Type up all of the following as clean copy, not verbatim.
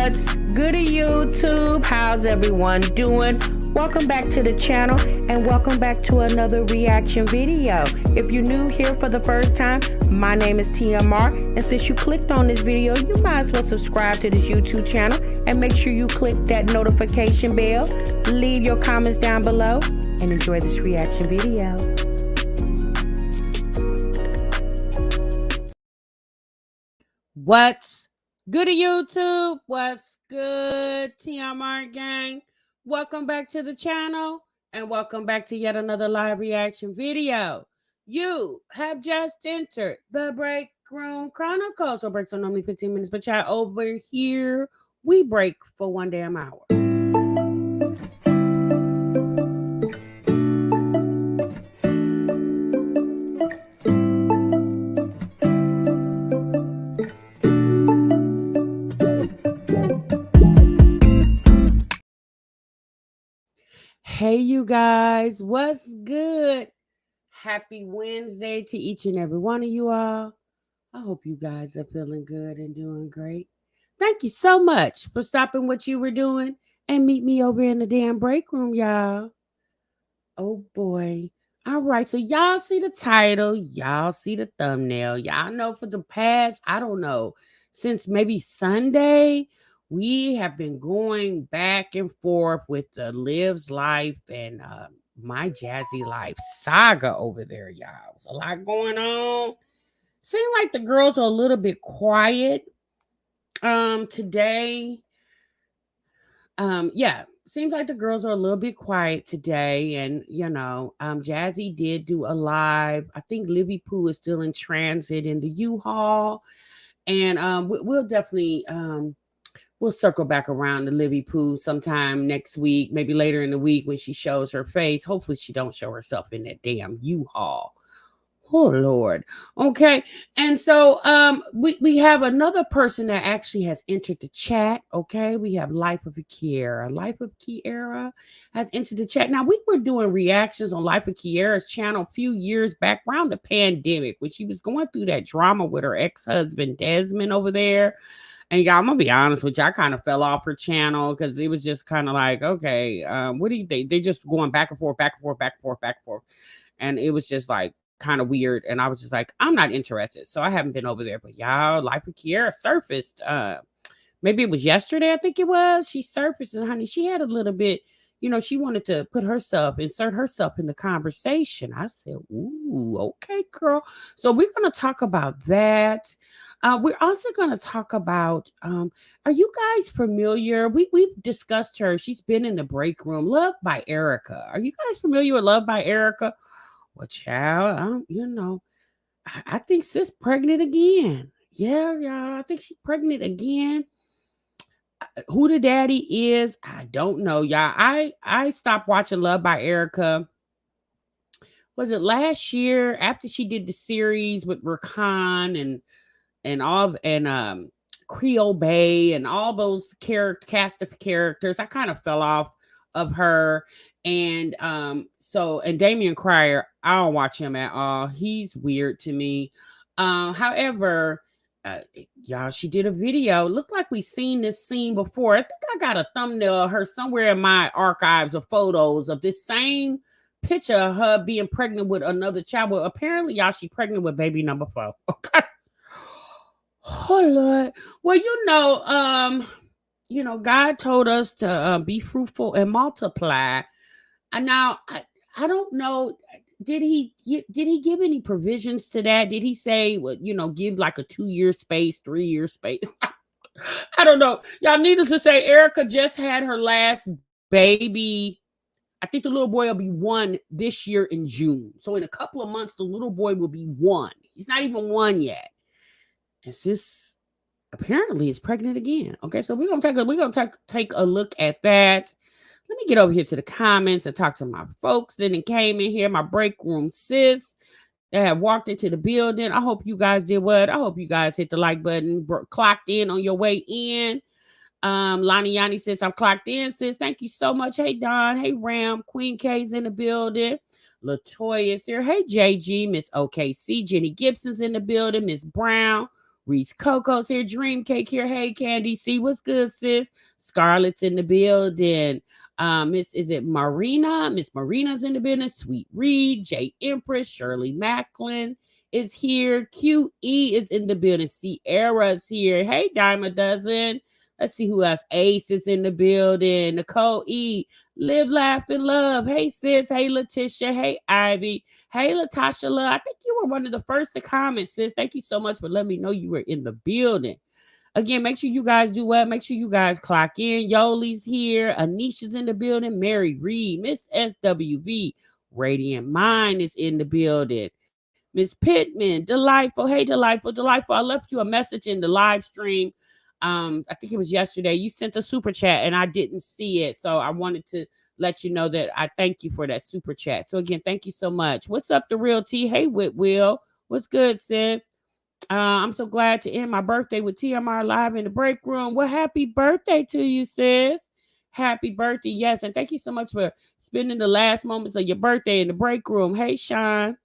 What's good to YouTube? How's everyone doing? Welcome back to the channel and welcome back to another reaction video. If you're new here for the first time, my name is TMR, and since you clicked on this video, you might as well subscribe to this YouTube channel and make sure you click that notification bell. Leave your comments down below and enjoy this reaction video. What's good to YouTube? What's good, TMR gang? Welcome back to the channel and welcome back to yet another live reaction video. You have just entered the Break Room Chronicles. So breaks are normally 15 minutes, but y'all, over here, we break for one damn hour. Hey, you guys, what's good? Happy Wednesday to each and every one of you all. I hope you guys are feeling good and doing great. Thank you so much for stopping what you were doing and meet me over in the damn break room, y'all. Oh boy. All right, so y'all see the title, y'all see the thumbnail. Y'all know for the past, I don't know, since maybe Sunday, we have been going back and forth with the Luvd's life and my Jazzy life saga over there, y'all. There's a lot going on. Seems like the girls are a little bit quiet today. Yeah, seems like the girls are a little bit quiet today. And you know, Jazzy did do a live. I think Livy Poo is still in transit in the U-Haul. And we'll definitely we'll circle back around to Livy Poo sometime next week, maybe later in the week when she shows her face. Hopefully she don't show herself in that damn U-Haul. Oh Lord. Okay. And so we have another person that actually has entered the chat. Okay. We have Life of Kiara. Life of Kiara has entered the chat. Now we were doing reactions on Life of Kiara's channel a few years back around the pandemic when she was going through that drama with her ex-husband Desmond over there. And y'all, I'm gonna be honest with you, I kind of fell off her channel because it was just kind of like, okay, what do you think? They just going back and forth, back and forth, back and forth, back and forth. And it was just like kind of weird. And I was just like, I'm not interested. So I haven't been over there. But y'all, Life of Kiara surfaced. Maybe it was yesterday, I think it was. She surfaced, and honey, she had a little bit, you know, she wanted to insert herself in the conversation. I said, ooh, okay, girl. So we're going to talk about that. We're also going to talk about, are you guys familiar? We've discussed her. She's been in the break room. Luvd by Erica. Are you guys familiar with Luvd by Erica? Well, child, you know, I think sis pregnant again. Yeah, I think she's pregnant again. Who the daddy is, I don't know, y'all. I stopped watching Luvd by Erica. Was it last year after she did the series with Rakan and Creole Bay and all those cast of characters? I kind of fell off of her. And and Damian Cryer, I don't watch him at all. He's weird to me. However, y'all, she did a video. Looked like we seen this scene before. I think I got a thumbnail of her somewhere in my archives of photos of this same picture of her being pregnant with another child. Well, apparently, y'all, she pregnant with baby number 4. Okay. Oh Lord. Well, you know, God told us to be fruitful and multiply. And now I don't know. Did he give any provisions to that? Did he say, well, you know, give like a 2-year space, 3-year space? I don't know. Y'all, needless to say, Erica just had her last baby. I think the little boy will be 1 this year in June. So in a couple of months, the little boy will be 1. He's not even 1 yet. And sis apparently is pregnant again. Okay, so we're gonna take a look at that. Let me get over here to the comments and talk to my folks that came in here, my break room sis that have walked into the building. I hope you guys did what? I hope you guys hit the like button, clocked in on your way in. Lonnie Yanni says, I'm clocked in, sis. Thank you so much. Hey, Don. Hey, Ram. Queen K's in the building. Latoya's here. Hey, JG. Miss OKC. Jenny Gibson's in the building. Miss Brown. Reese Coco's here. Dream Cake here. Hey, Candy. See what's good, sis. Scarlett's in the building. Miss, is it Marina? Miss Marina's in the building. Sweet Reed. J Empress. Shirley Macklin is here. QE is in the building. Sierra's here. Hey, Dime a Dozen. Let's see who else. Ace is in the building. Nicole E. Live, laugh, and love. Hey, sis. Hey, Letitia. Hey, Ivy. Hey, Latasha Love. I think you were one of the first to comment, sis. Thank you so much for letting me know you were in the building. Again, make sure you guys do what? Make sure you guys clock in. Yoli's here. Anisha's in the building. Mary Reed. Miss SWV. Radiant Mind is in the building. Miss Pittman, delightful. Hey, delightful, delightful. I left you a message in the live stream. I think it was yesterday. You sent a super chat and I didn't see it. So I wanted to let you know that I thank you for that super chat. So again, thank you so much. What's up, the real T? Hey, Whitwill. What's good, sis? I'm so glad to end my birthday with TMR live in the break room. Well, happy birthday to you, sis. Happy birthday. Yes. And thank you so much for spending the last moments of your birthday in the break room. Hey, Sean.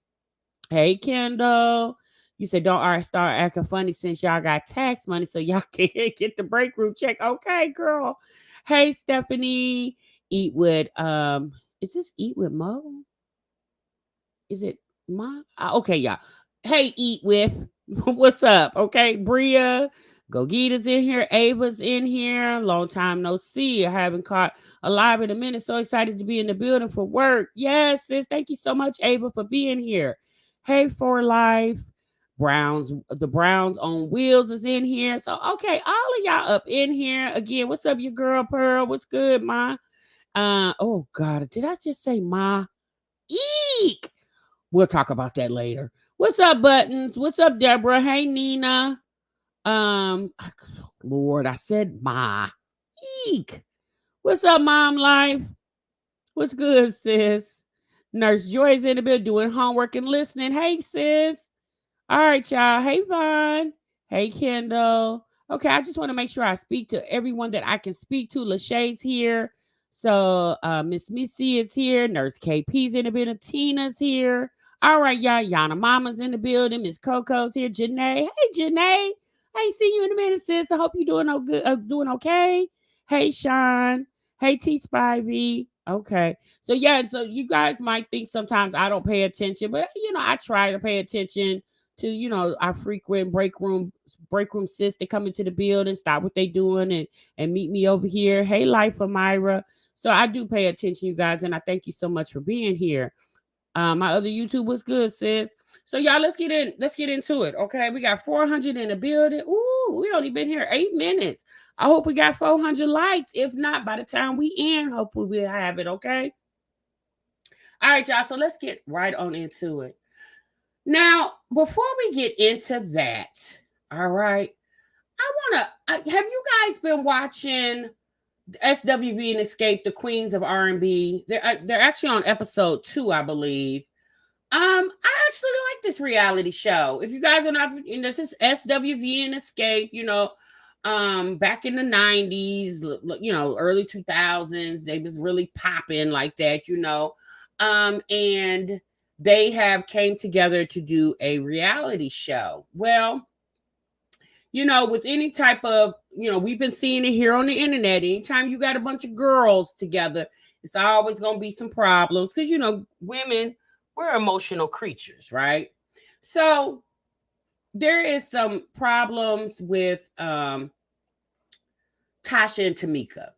Hey, Kendall. You said don't start acting funny since y'all got tax money so y'all can get the break room check. Okay, girl. Hey, Stephanie. Eat with is this Eat with Mo? Is it Ma? Okay, y'all. Hey, Eat with. What's up? Okay, Bria. Gogita's in here. Ava's in here. Long time no see. I haven't caught alive in a minute. So excited to be in the building for work. Yes, sis. Thank you so much, Ava, for being here. Hey, For Life. The Browns on Wheels is in here. So, okay, all of y'all up in here. Again, what's up, your girl, Pearl? What's good, Ma? Oh, God. Did I just say Ma? Eek! We'll talk about that later. What's up, Buttons? What's up, Deborah? Hey, Nina. Lord, I said Ma. Eek. What's up, Mom Life? What's good, sis? Nurse Joy's in the building doing homework and listening. Hey, sis. All right, y'all. Hey, Vaughn. Hey, Kendall. Okay, I just want to make sure I speak to everyone that I can speak to. Lachey's here. So Miss Missy is here. Nurse KP's in the building. Tina's here. All right, y'all. Yana Mama's in the building. Miss Coco's here. Janae. Hey, Janae. I ain't seen you in a minute, sis. I hope you're doing good. Doing okay. Hey, Sean. Hey, T Spivey. Okay. So yeah, so you guys might think sometimes I don't pay attention, but I try to pay attention to our frequent break room sis that come into the building, stop what they doing and meet me over here. Hey, Life of Myra. So I do pay attention, you guys, and I thank you so much for being here. My other YouTube was good, sis. So y'all, let's get into it. Okay, we got 400 in the building. Ooh, we only been here 8 minutes. I hope we got 400 likes. If not, by the time we end, hopefully we'll have it. Okay. All right, y'all. So let's get right on into it. Now, before we get into that, all right, have you guys been watching SWV and Escape, the Queens of R&B? They're actually on episode 2, I believe. I actually like this reality show. If you guys are not, this is SWV and Escape, back in the 90s, early 2000s, they was really popping like that, and they have came together to do a reality show. Well, with any type of, we've been seeing it here on the internet. Anytime you got a bunch of girls together, it's always going to be some problems because, women, we're emotional creatures, right? So there is some problems with Tasha and Tamika.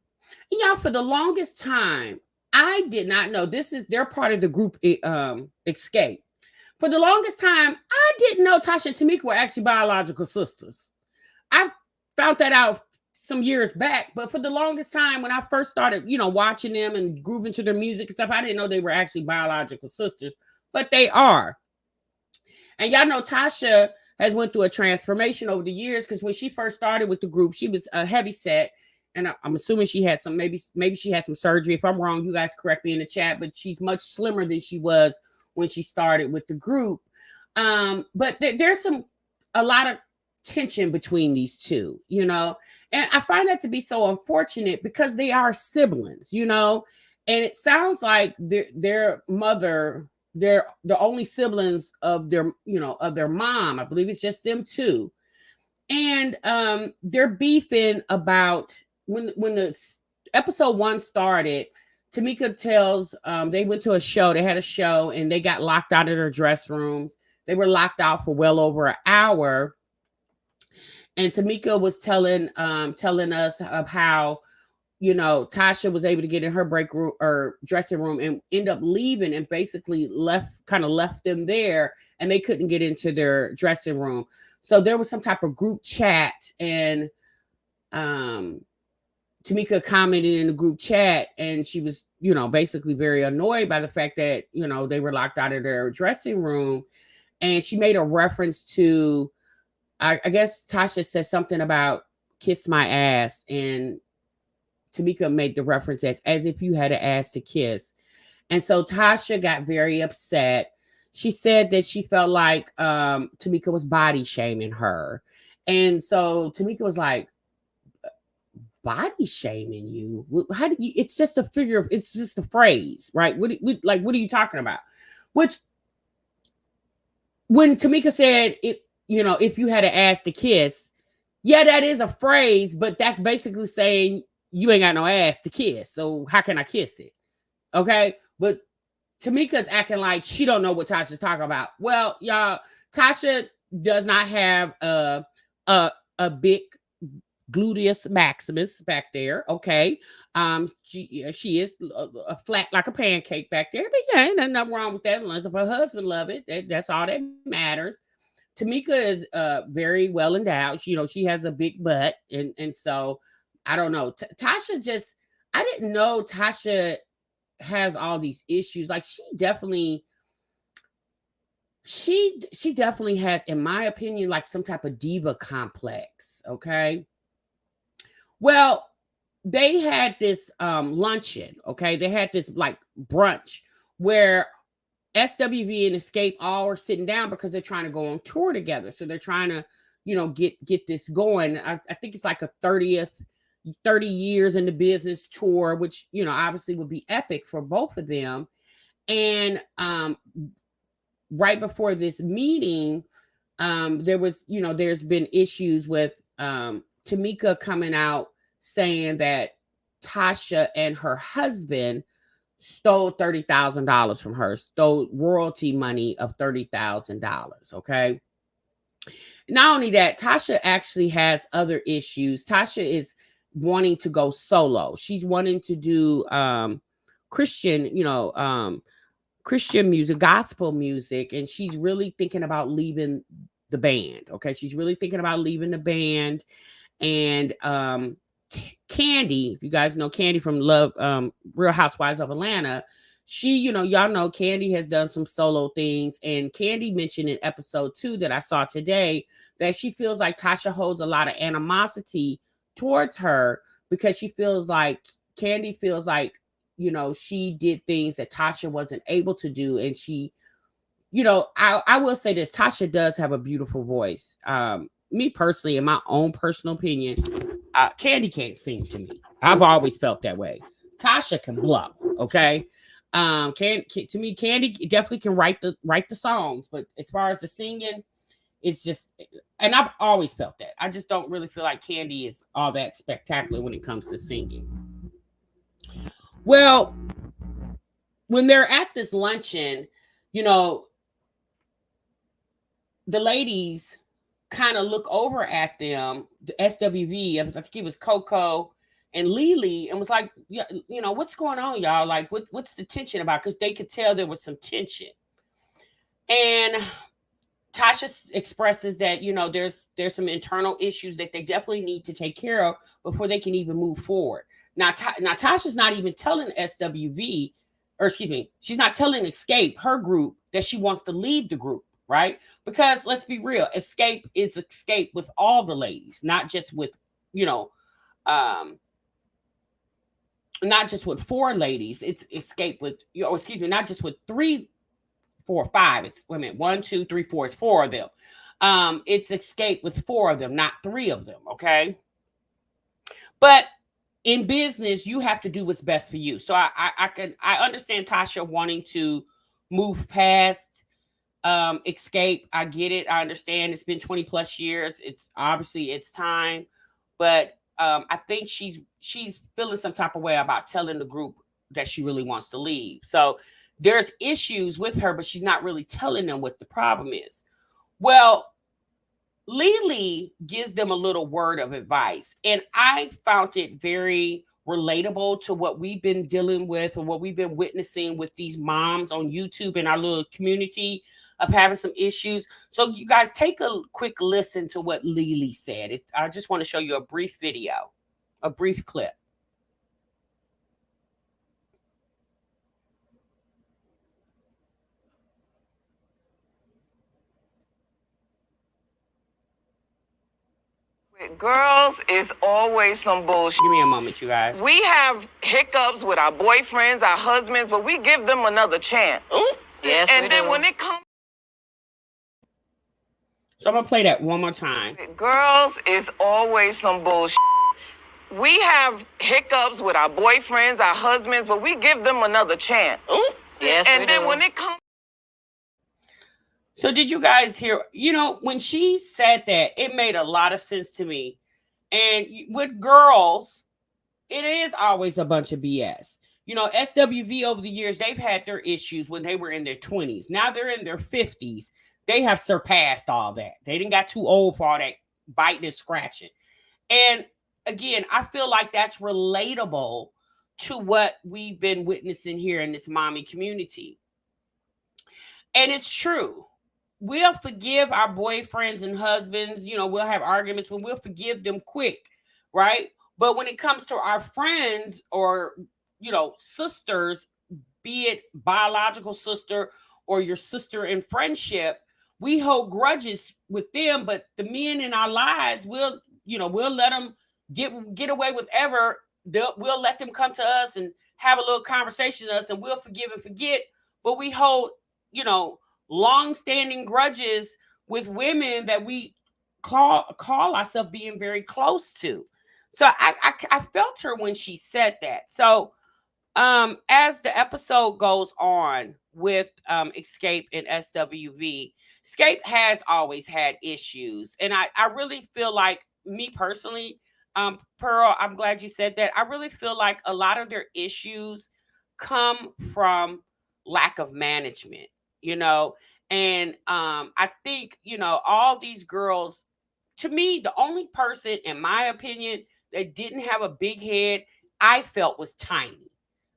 Y'all, for the longest time, I did not know they're part of the group Escape. For the longest time, I didn't know Tasha and Tamika were actually biological sisters. I found that out some years back, but for the longest time, when I first started, watching them and grooving to their music and stuff, I didn't know they were actually biological sisters, but they are. And y'all know Tasha has went through a transformation over the years because when she first started with the group, she was a heavy set. And I'm assuming she had some, maybe she had some surgery. If I'm wrong, you guys correct me in the chat, but she's much slimmer than she was when she started with the group. But there's a lot of tension between these two, and I find that to be so unfortunate because they are siblings, and it sounds like their mother, they're the only siblings of their mom. I believe it's just them two. And they're beefing about when the episode 1 started. Tamika tells they went to a show. They had a show and they got locked out of their dress rooms. They were locked out for well over an hour. And Tamika was telling us of how, Tasha was able to get in her break room or dressing room and end up leaving and basically left them there, and they couldn't get into their dressing room. So there was some type of group chat, and um Tamika commented in the group chat, and she was, basically very annoyed by the fact that, they were locked out of their dressing room. And she made a reference to, I guess Tasha said something about kiss my ass, and Tamika made the reference as if you had an ass to kiss. And so Tasha got very upset. She said that she felt like Tamika was body shaming her. And so Tamika was like, body shaming you? How do you? It's just a figure of, it's just a phrase, right? What are you talking about? Which, when Tamika said it, if you had an ass to kiss, yeah, that is a phrase, but that's basically saying you ain't got no ass to kiss. So how can I kiss it? Okay. But Tamika's acting like she don't know what Tasha's talking about. Well, y'all, Tasha does not have a big gluteus maximus back there. Okay. She is a flat like a pancake back there. But yeah, ain't nothing wrong with that unless if her husband love it. That's all that matters. Tamika is very well endowed. She has a big butt, and so I don't know. Tasha just, I didn't know Tasha has all these issues. Like she definitely has, in my opinion, like some type of diva complex. Okay. Well, they had this luncheon. Okay, they had this like brunch where SWV and Escape all are sitting down because they're trying to go on tour together. So they're trying to, get this going. I think it's like a 30 years in the business tour, which, obviously would be epic for both of them. And right before this meeting, there was, there's been issues with Tamika coming out saying that Tasha and her husband stole $30,000 from her, stole royalty money of $30,000. Okay. Not only that, Tasha actually has other issues. Tasha is wanting to go solo. She's wanting to do Christian, Christian music, gospel music, and she's really thinking about leaving the band. Okay. She's really thinking about leaving the band. And Candy, if you guys know Candy from Real Housewives of Atlanta, she, y'all know Candy has done some solo things, and Candy mentioned in episode 2 that I saw today that she feels like Tasha holds a lot of animosity towards her because she feels like Candy feels like, she did things that Tasha wasn't able to do. And she, I will say this, Tasha does have a beautiful voice. Me personally, in my own personal opinion, Candy can't sing to me. I've always felt that way. Tasha can bluff, okay? To me, Candy definitely can write the songs, but as far as the singing, it's just, and I've always felt that. I just don't really feel like Candy is all that spectacular when it comes to singing. Well, when they're at this luncheon, the ladies kind of look over at them, the SWV, I think it was Coco and Lily, and was like, yeah, what's going on, y'all? Like, what's the tension about? Because they could tell there was some tension. And Tasha expresses that, there's some internal issues that they definitely need to take care of before they can even move forward. Now Tasha's not even telling SWV, or excuse me, she's not telling Escape, her group, that she wants to leave the group. Right? Because let's be real, Escape is Escape with all the ladies, not just with, not just with 4 ladies. It's Escape with, not just with 3, 4, 5. It's 1, 2, 3, 4. It's 4 of them. It's Escape with 4 of them, not 3 of them. Okay. But in business, you have to do what's best for you. So I understand Tasha wanting to move past Escape, I get it. I understand it's been 20 plus years. It's obviously it's time. But I think she's feeling some type of way about telling the group that she really wants to leave. So there's issues with her, but she's not really telling them what the problem is. Well, Lily gives them a little word of advice, and I found it very relatable to what we've been dealing with and what we've been witnessing with these moms on YouTube in our little community of having some issues. So, you guys take a quick listen to what Lily said. I just want to show you a brief video, a brief clip. Girls is always some bullshit. Give me a moment, you guys. We have hiccups with our boyfriends, our husbands, but we give them another chance. Ooh. Yes, and then when it comes, so I'm gonna play that one more time. Girls is always some bullshit. We have hiccups with our boyfriends, our husbands, but we give them another chance. Ooh. Yes, and then when it comes. So did you guys hear, when she said that, it made a lot of sense to me. And with girls, it is always a bunch of BS. SWV over the years, they've had their issues when they were in their 20s. Now they're in their 50s. They have surpassed all that. They didn't got too old for all that biting and scratching. And again, I feel like that's relatable to what we've been witnessing here in this mommy community. And it's true. We'll forgive our boyfriends and husbands. We'll have arguments, but we'll forgive them quick, right? But when it comes to our friends or, sisters, be it biological sister or your sister in friendship, we hold grudges with them. But the men in our lives, we'll let them get away with ever. We'll let them come to us and have a little conversation with us, and we'll forgive and forget. But we hold, long-standing grudges with women that we call ourselves being very close to. So I felt her when she said that. So as the episode goes on with Escape and SWV, Escape has always had issues. And I really feel like, me personally, Pearl, I'm glad you said that. I really feel like a lot of their issues come from lack of management. And I think, all these girls, to me, the only person, in my opinion, that didn't have a big head, I felt was Tiny.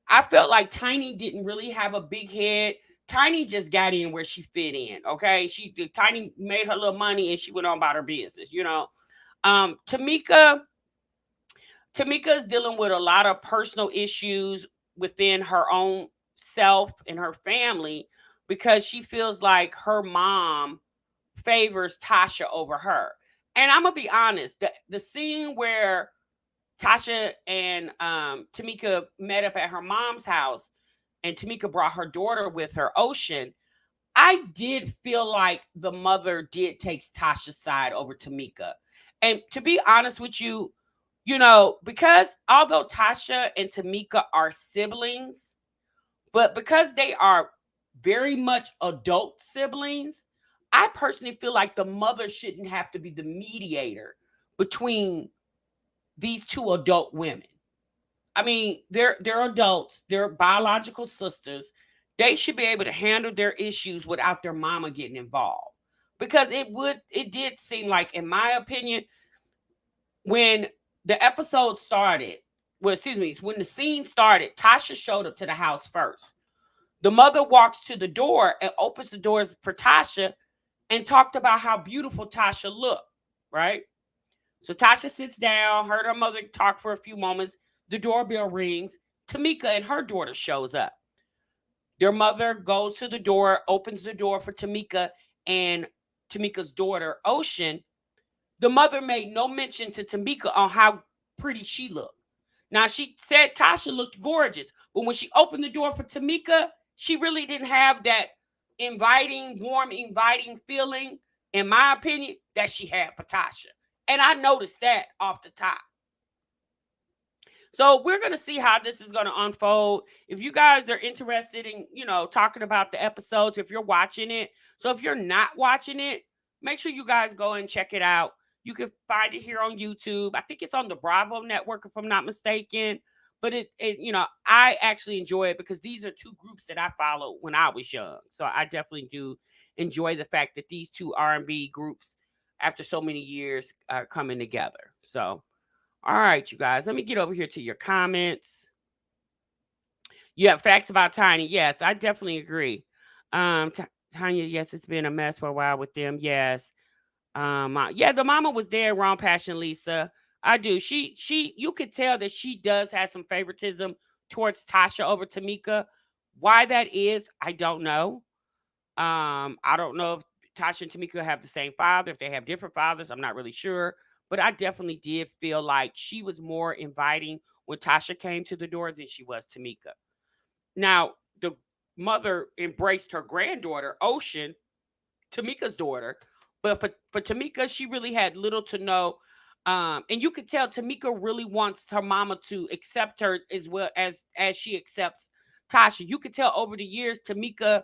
I felt like Tiny didn't really have a big head. Tiny just got in where she fit in. Okay. Tiny made her little money and she went on about her business, Tamika is dealing with a lot of personal issues within her own self and her family, because she feels like her mom favors Tasha over her. And I'm going to be honest, the scene where Tasha and Tamika met up at her mom's house and Tamika brought her daughter with her, Ocean, I did feel like the mother did take Tasha's side over Tamika. And to be honest with you, because although Tasha and Tamika are siblings, but because they are very much adult siblings, I personally feel like the mother shouldn't have to be the mediator between these two adult women. I mean, they're adults, they're biological sisters. They should be able to handle their issues without their mama getting involved. Because it did seem like, in my opinion, when the episode started, when the scene started, Tasha showed up to the house first. The mother walks to the door and opens the doors for Tasha and talked about how beautiful Tasha looked, right? So Tasha sits down, heard her mother talk for a few moments. The doorbell rings. Tamika and her daughter shows up. Their mother goes to the door, opens the door for Tamika and Tamika's daughter, Ocean. The mother made no mention to Tamika on how pretty she looked. Now, she said Tasha looked gorgeous, but when she opened the door for Tamika, she really didn't have that warm, inviting feeling, in my opinion, that she had for Tasha. And I noticed that off the top. So we're going to see how this is going to unfold. If you guys are interested in, talking about the episodes, if you're watching it. So if you're not watching it, make sure you guys go and check it out. You can find it here on YouTube. I think it's on the Bravo network, if I'm not mistaken. But I actually enjoy it because these are two groups that I followed when I was young. So I definitely do enjoy the fact that these two R&B groups, after so many years, are coming together. So, all right, you guys, let me get over here to your comments. You have facts about Tiny. Yes, I definitely agree. Tanya, yes, it's been a mess for a while with them. Yes. Yeah, the mama was there, wrong passion, Lisa. I do. You could tell that she does have some favoritism towards Tasha over Tamika. Why that is, I don't know. I don't know if Tasha and Tamika have the same father, if they have different fathers. I'm not really sure. But I definitely did feel like she was more inviting when Tasha came to the door than she was Tamika. Now, the mother embraced her granddaughter, Ocean, Tamika's daughter. But for Tamika, she really had little to no. And you could tell Tamika really wants her mama to accept her as well as she accepts Tasha. You could tell over the years, Tamika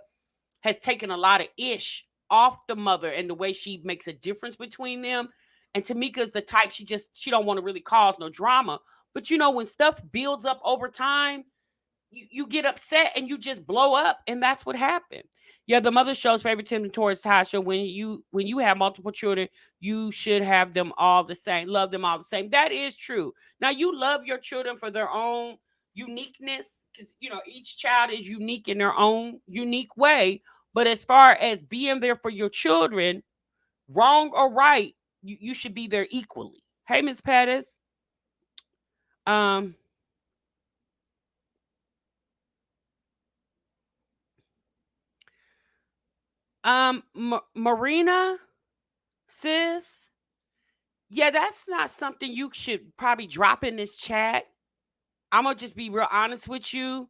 has taken a lot of ish off the mother and the way she makes a difference between them. And Tamika's the type she don't want to really cause no drama. But when stuff builds up over time, you get upset and you just blow up, and that's what happened. Yeah, the mother shows favoritism towards Tasha. When you have multiple children, you should have them all the same, love them all the same. That is true. Now you love your children for their own uniqueness, because each child is unique in their own unique way. But as far as being there for your children, wrong or right, you should be there equally. Hey, Miss Pettis. Um, Marina, sis. Yeah, that's not something you should probably drop in this chat. I'm gonna just be real honest with you.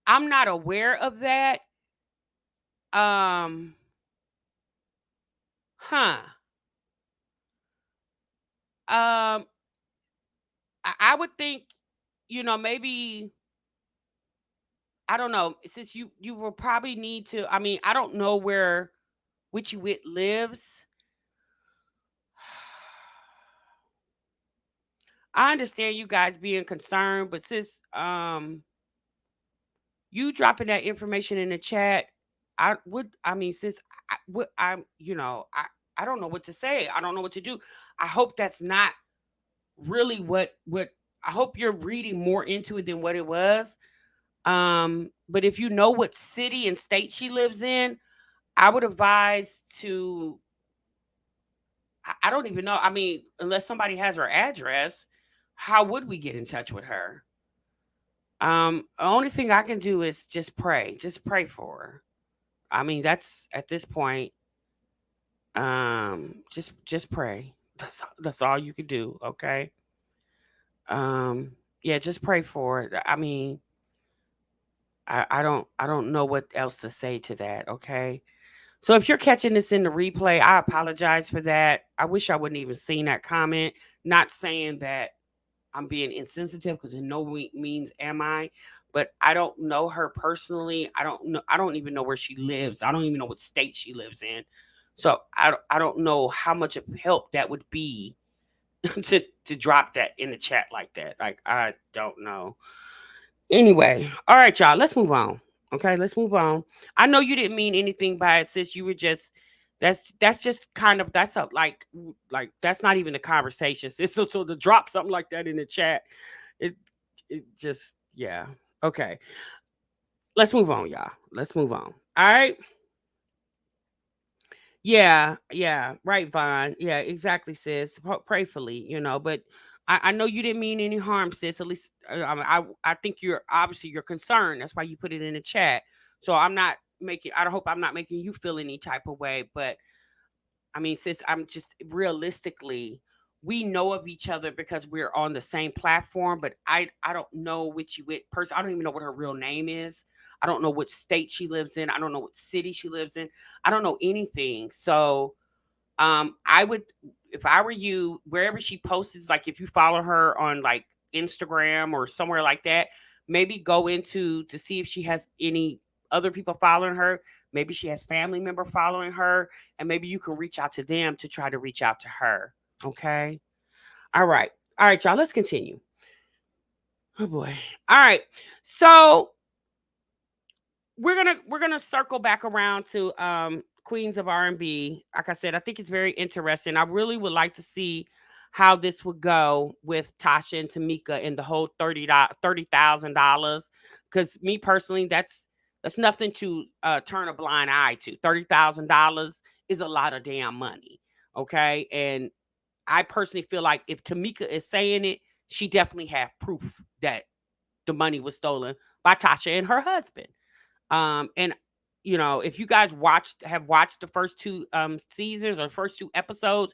I'm not aware of that. Um, huh. I would think, maybe I don't know. Since you will probably need to. I mean, I don't know where Witchy Wit lives. I understand you guys being concerned, but sis, you dropping that information in the chat, I mean, sis, I'm, I don't know what to say. I don't know what to do. I hope that's not really what I hope you're reading more into it than what it was. But if you know what city and state she lives in, I would advise to, I don't even know. I mean, unless somebody has her address, how would we get in touch with her? The only thing I can do is just pray. Just pray for her. I mean, that's at this point, just pray. That's all you can do, okay? Yeah, just pray for it. I mean, I don't know what else to say to that, okay? So if you're catching this in the replay, I apologize for that. I wish I wouldn't even seen that comment. Not saying that I'm being insensitive, because in no means am I. But I don't know her personally. I don't know. I don't even know where she lives. I don't even know what state she lives in. So I don't know how much of help that would be to drop that in the chat like that. Like, I don't know. Anyway, all right, y'all. Let's move on. Okay, let's move on. I know you didn't mean anything by it, sis. You were just that's just kind of that's a like that's not even a conversation. Sis. So to drop something like that in the chat, it it just yeah. Okay, let's move on, y'all. Let's move on. All right. Yeah, yeah, right, Vaughn. Yeah, exactly, sis. Prayfully, but I know you didn't mean any harm, sis. At least I think you're obviously you're concerned. That's why you put it in the chat. So I'm not making. I hope I'm not making you feel any type of way. But I mean, sis, I'm just realistically, we know of each other because we're on the same platform, but I don't know which person. I don't even know what her real name is. I don't know which state she lives in. I don't know what city she lives in. I don't know anything. So I would, if I were you, wherever she posts, like if you follow her on like Instagram or somewhere like that. Maybe go into to see if she has any other people following her. Maybe she has family member following her, and maybe you can reach out to them to try to reach out to her. Okay. All right. All right, y'all. Let's continue. Oh boy. All right. So we're gonna circle back around to Queens of R&B. Like I said, I think it's very interesting. I really would like to see how this would go with Tasha and Tamika and the whole $30,000. Because me personally, that's nothing to turn a blind eye to. $30,000 is a lot of damn money. Okay, and I personally feel like if Tamika is saying it, she definitely have proof that the money was stolen by Tasha and her husband. And if you guys have watched the first two seasons or first two episodes,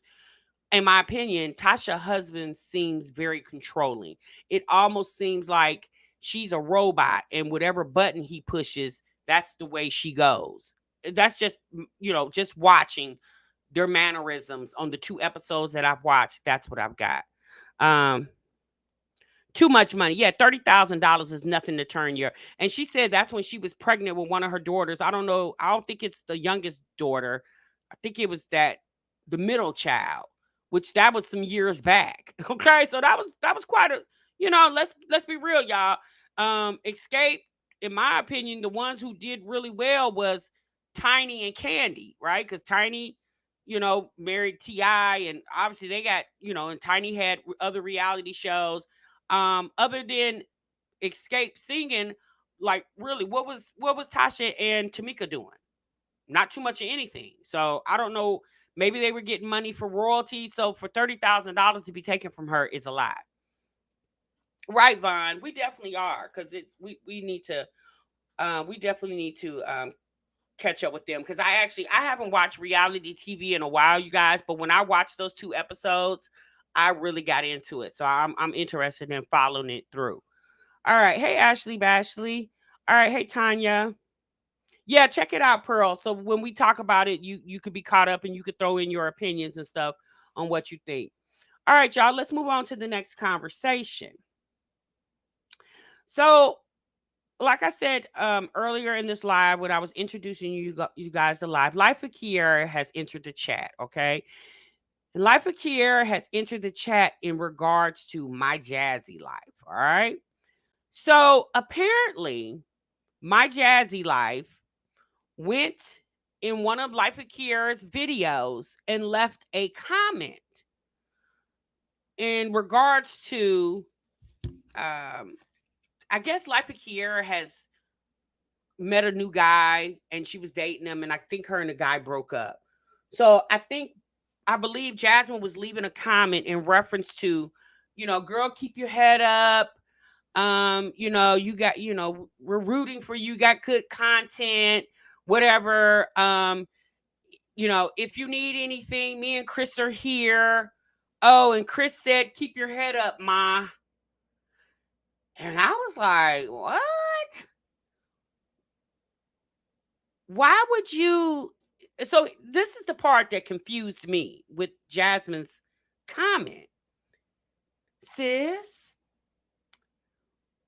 in my opinion, Tasha's husband seems very controlling. It almost seems like she's a robot, and whatever button he pushes, that's the way she goes. That's just just watching their mannerisms on the two episodes that I've watched. That's what I've got. Um, Too much money. Yeah, $30,000 is nothing to turn your. And she said that's when she was pregnant with one of her daughters. I don't know. I don't think it's the youngest daughter. I think it was the middle child, which that was some years back. Okay, so that was quite a. Let's be real, y'all. Escape, in my opinion, the ones who did really well was Tiny and Candy, right? Because Tiny, married Ti, and obviously they got and Tiny had other reality shows. Other than Escape singing, like really, what was Tasha and Tamika doing? Not too much of anything. So I don't know. Maybe they were getting money for royalties. So for $30,000 to be taken from her is a lot, right, Vaughn? We definitely are, because we need to we definitely need to catch up with them, because I haven't watched reality TV in a while, you guys. But when I watched those two episodes, I really got into it. So I'm interested in following it through. All right. Hey, Ashley Bashley. All right. Hey, Tanya. Yeah, check it out, Pearl. So when we talk about it, you could be caught up and you could throw in your opinions and stuff on what you think. All right, y'all. Let's move on to the next conversation. So, like I said earlier in this live, when I was introducing you guys to Life of Kiara has entered the chat. Okay. And Life of Kiara has entered the chat in regards to my Jazzy life. All right. So apparently, my Jazzy life went in one of Life of Kiara's videos and left a comment in regards to, I guess Life of Kiara has met a new guy and she was dating him, and I think her and the guy broke up. So I believe Jasmine was leaving a comment in reference to, girl, keep your head up. You got, we're rooting for you, got good content, whatever. If you need anything, me and Chris are here. Oh, and Chris said, keep your head up, Ma. And I was like, what? Why would you? So this is the part that confused me with Jasmine's comment. Sis,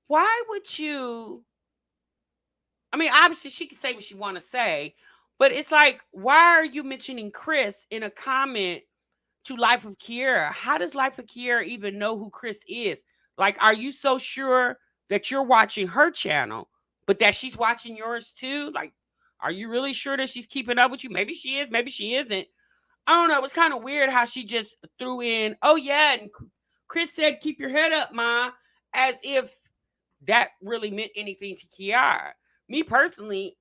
why would you? I mean, obviously she can say what she want to say, but it's like, why are you mentioning Chris in a comment to Life of Kiara? How does Life of Kiara even know who Chris is? Like, are you so sure that you're watching her channel, but that she's watching yours too? Like, are you really sure that she's keeping up with you? Maybe she is, maybe she isn't. I don't know. It was kind of weird how she just threw in, oh yeah, and Chris said, keep your head up, Ma, as if that really meant anything to Kiara. Me personally,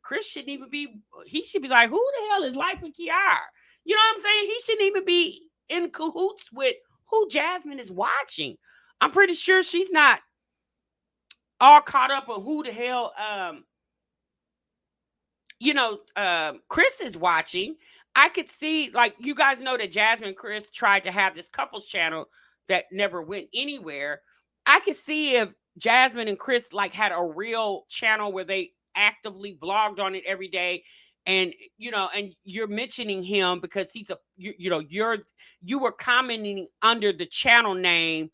Chris shouldn't even be, he should be like, who the hell is Life of Kiara? You know what I'm saying? He shouldn't even be in cahoots with who Jasmine is watching. I'm pretty sure she's not all caught up on who the hell Chris is watching. I could see, like, you guys know that Jasmine and Chris tried to have this couples channel that never went anywhere. I could see if Jasmine and Chris like had a real channel where they actively vlogged on it every day, and and you're mentioning him because he's you were commenting under the channel name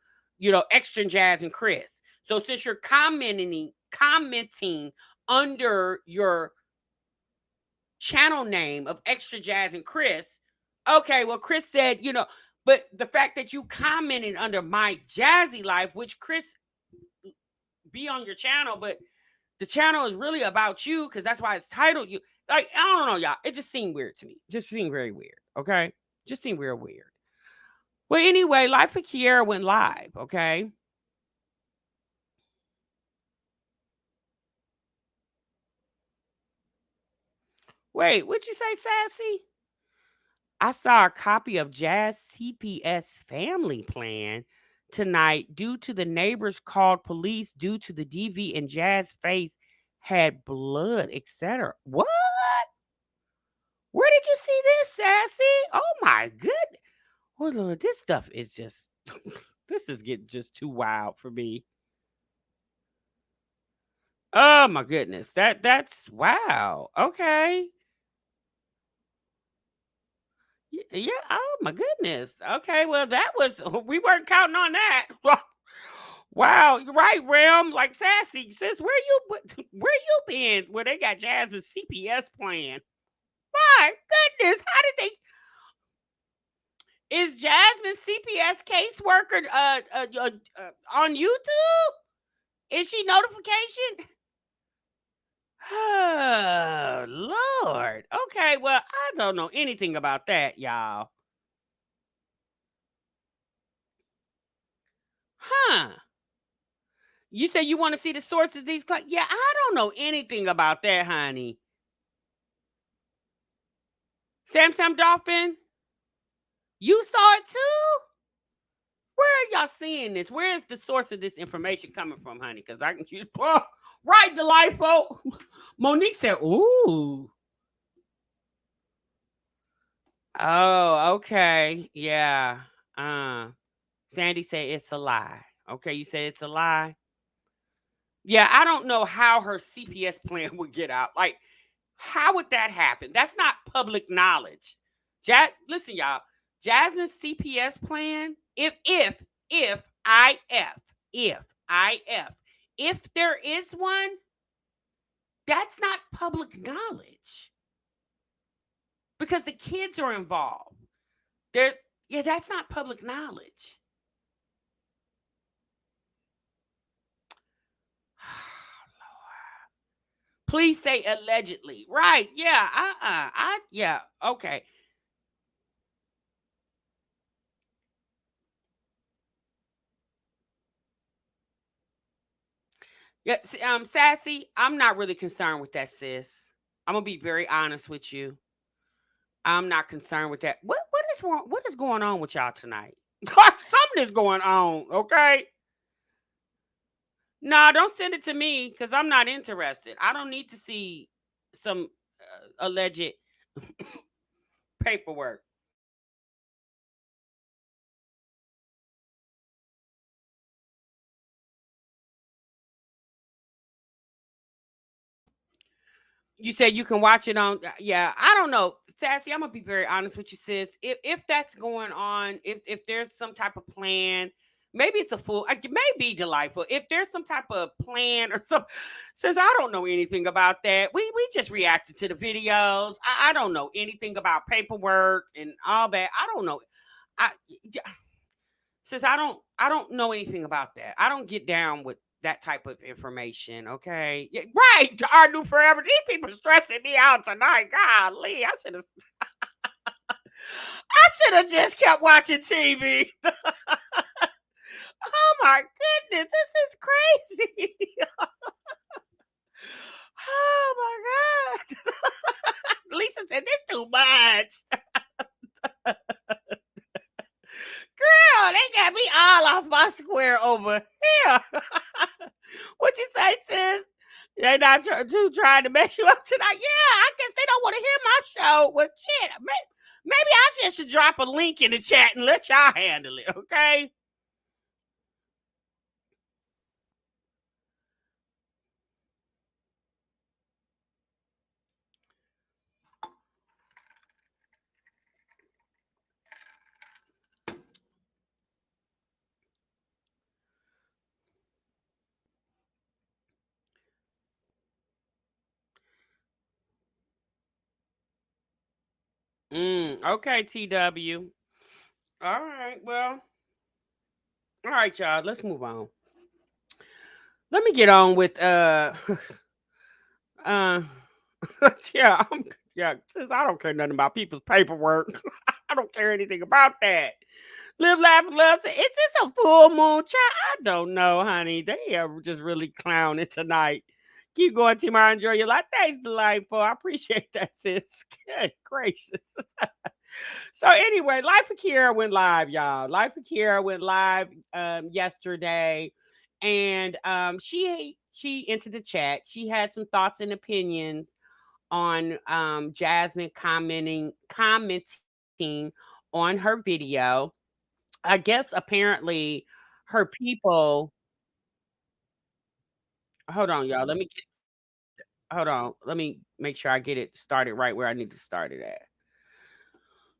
Extra Jazz and Chris. So since you're commenting under your channel name of Extra Jazz and Chris, okay, well, Chris said, but the fact that you commented under my Jazzy Life, which Chris be on your channel, but the channel is really about you because that's why it's titled you. Like, I don't know, y'all. It just seemed weird to me. Just seemed very weird. Okay. Just seemed real weird. Well, anyway, Life of Kiara went live. Okay. Wait, what'd you say, Sassy? I saw a copy of Jazz CPS family plan tonight due to the neighbors called police due to the DV and Jazz face had blood, etc. What? Where did you see this, Sassy? Oh my goodness. Well, Lord, this stuff is just this is getting just too wild for me. Oh my goodness. That's wow. Okay. Yeah. Oh my goodness. Okay. Well, that was we weren't counting on that. Wow. You're right, Realm. Like Sassy says, where you been? Where they got Jasmine's CPS plan? My goodness. How did they? Is Jasmine's CPS caseworker on YouTube? Is she notification? Oh, Lord. Okay, well, I don't know anything about that, y'all. Huh. You say you want to see the source of these claims? Yeah, I don't know anything about that, honey. Sam Dolphin, you saw it too? Where are y'all seeing this? Where is the source of this information coming from, honey? Because I can use right, delightful. Monique said, ooh. Oh, okay. Yeah. Sandy said it's a lie. Okay, you say it's a lie. Yeah, I don't know how her CPS plan would get out. Like, how would that happen? That's not public knowledge. Listen, y'all. Jasmine's CPS plan, if if there is one, that's not public knowledge because the kids are involved. That's not public knowledge. Please say allegedly. Right. Yeah. Yeah. Okay. Yeah. Sassy, I'm not really concerned with that, sis. I'm gonna be very honest with you. I'm not concerned with that. What is wrong? What is going on with y'all tonight? Something is going on, okay? No, don't send it to me because I'm not interested. I don't need to see some alleged paperwork. You said you can watch it on. Yeah, I don't know, Sassy. I'm gonna be very honest with you, sis. If that's going on, if there's some type of plan, maybe it's a full. It may be delightful. If there's some type of plan or some, says I don't know anything about that. We just reacted to the videos. I don't know anything about paperwork and all that. I don't know. I Says I don't know anything about that. I don't get down with that type of information. Okay, yeah, right. Our new forever. These people stressing me out tonight. Golly, I should have just kept watching TV. Oh my goodness, this is crazy. Oh my god. Lisa said this too much. Girl, they got me all off my square over here. What you say, sis? They not trying to mess you up tonight. Yeah, I guess they don't want to hear my show. Well, shit, maybe I just should drop a link in the chat and let y'all handle it, okay? Okay, TW. All right. Well, all right, y'all. Let's move on. Let me get on with uh yeah, yeah, since I don't care nothing about people's paperwork. I don't care anything about that. Live, laugh, and love. Is this a full moon, child? I don't know, honey. They are just really clowning tonight. Keep going, Team. I enjoy your life. Thanks, delightful. I appreciate that, sis. Good gracious. So anyway, Life of Kiara went live, y'all. Life of Kiara went live yesterday, and she entered the chat. She had some thoughts and opinions on Jasmine commenting on her video. I guess apparently her people. Hold on, y'all. Hold on. Let me make sure I get it started right where I need to start it at.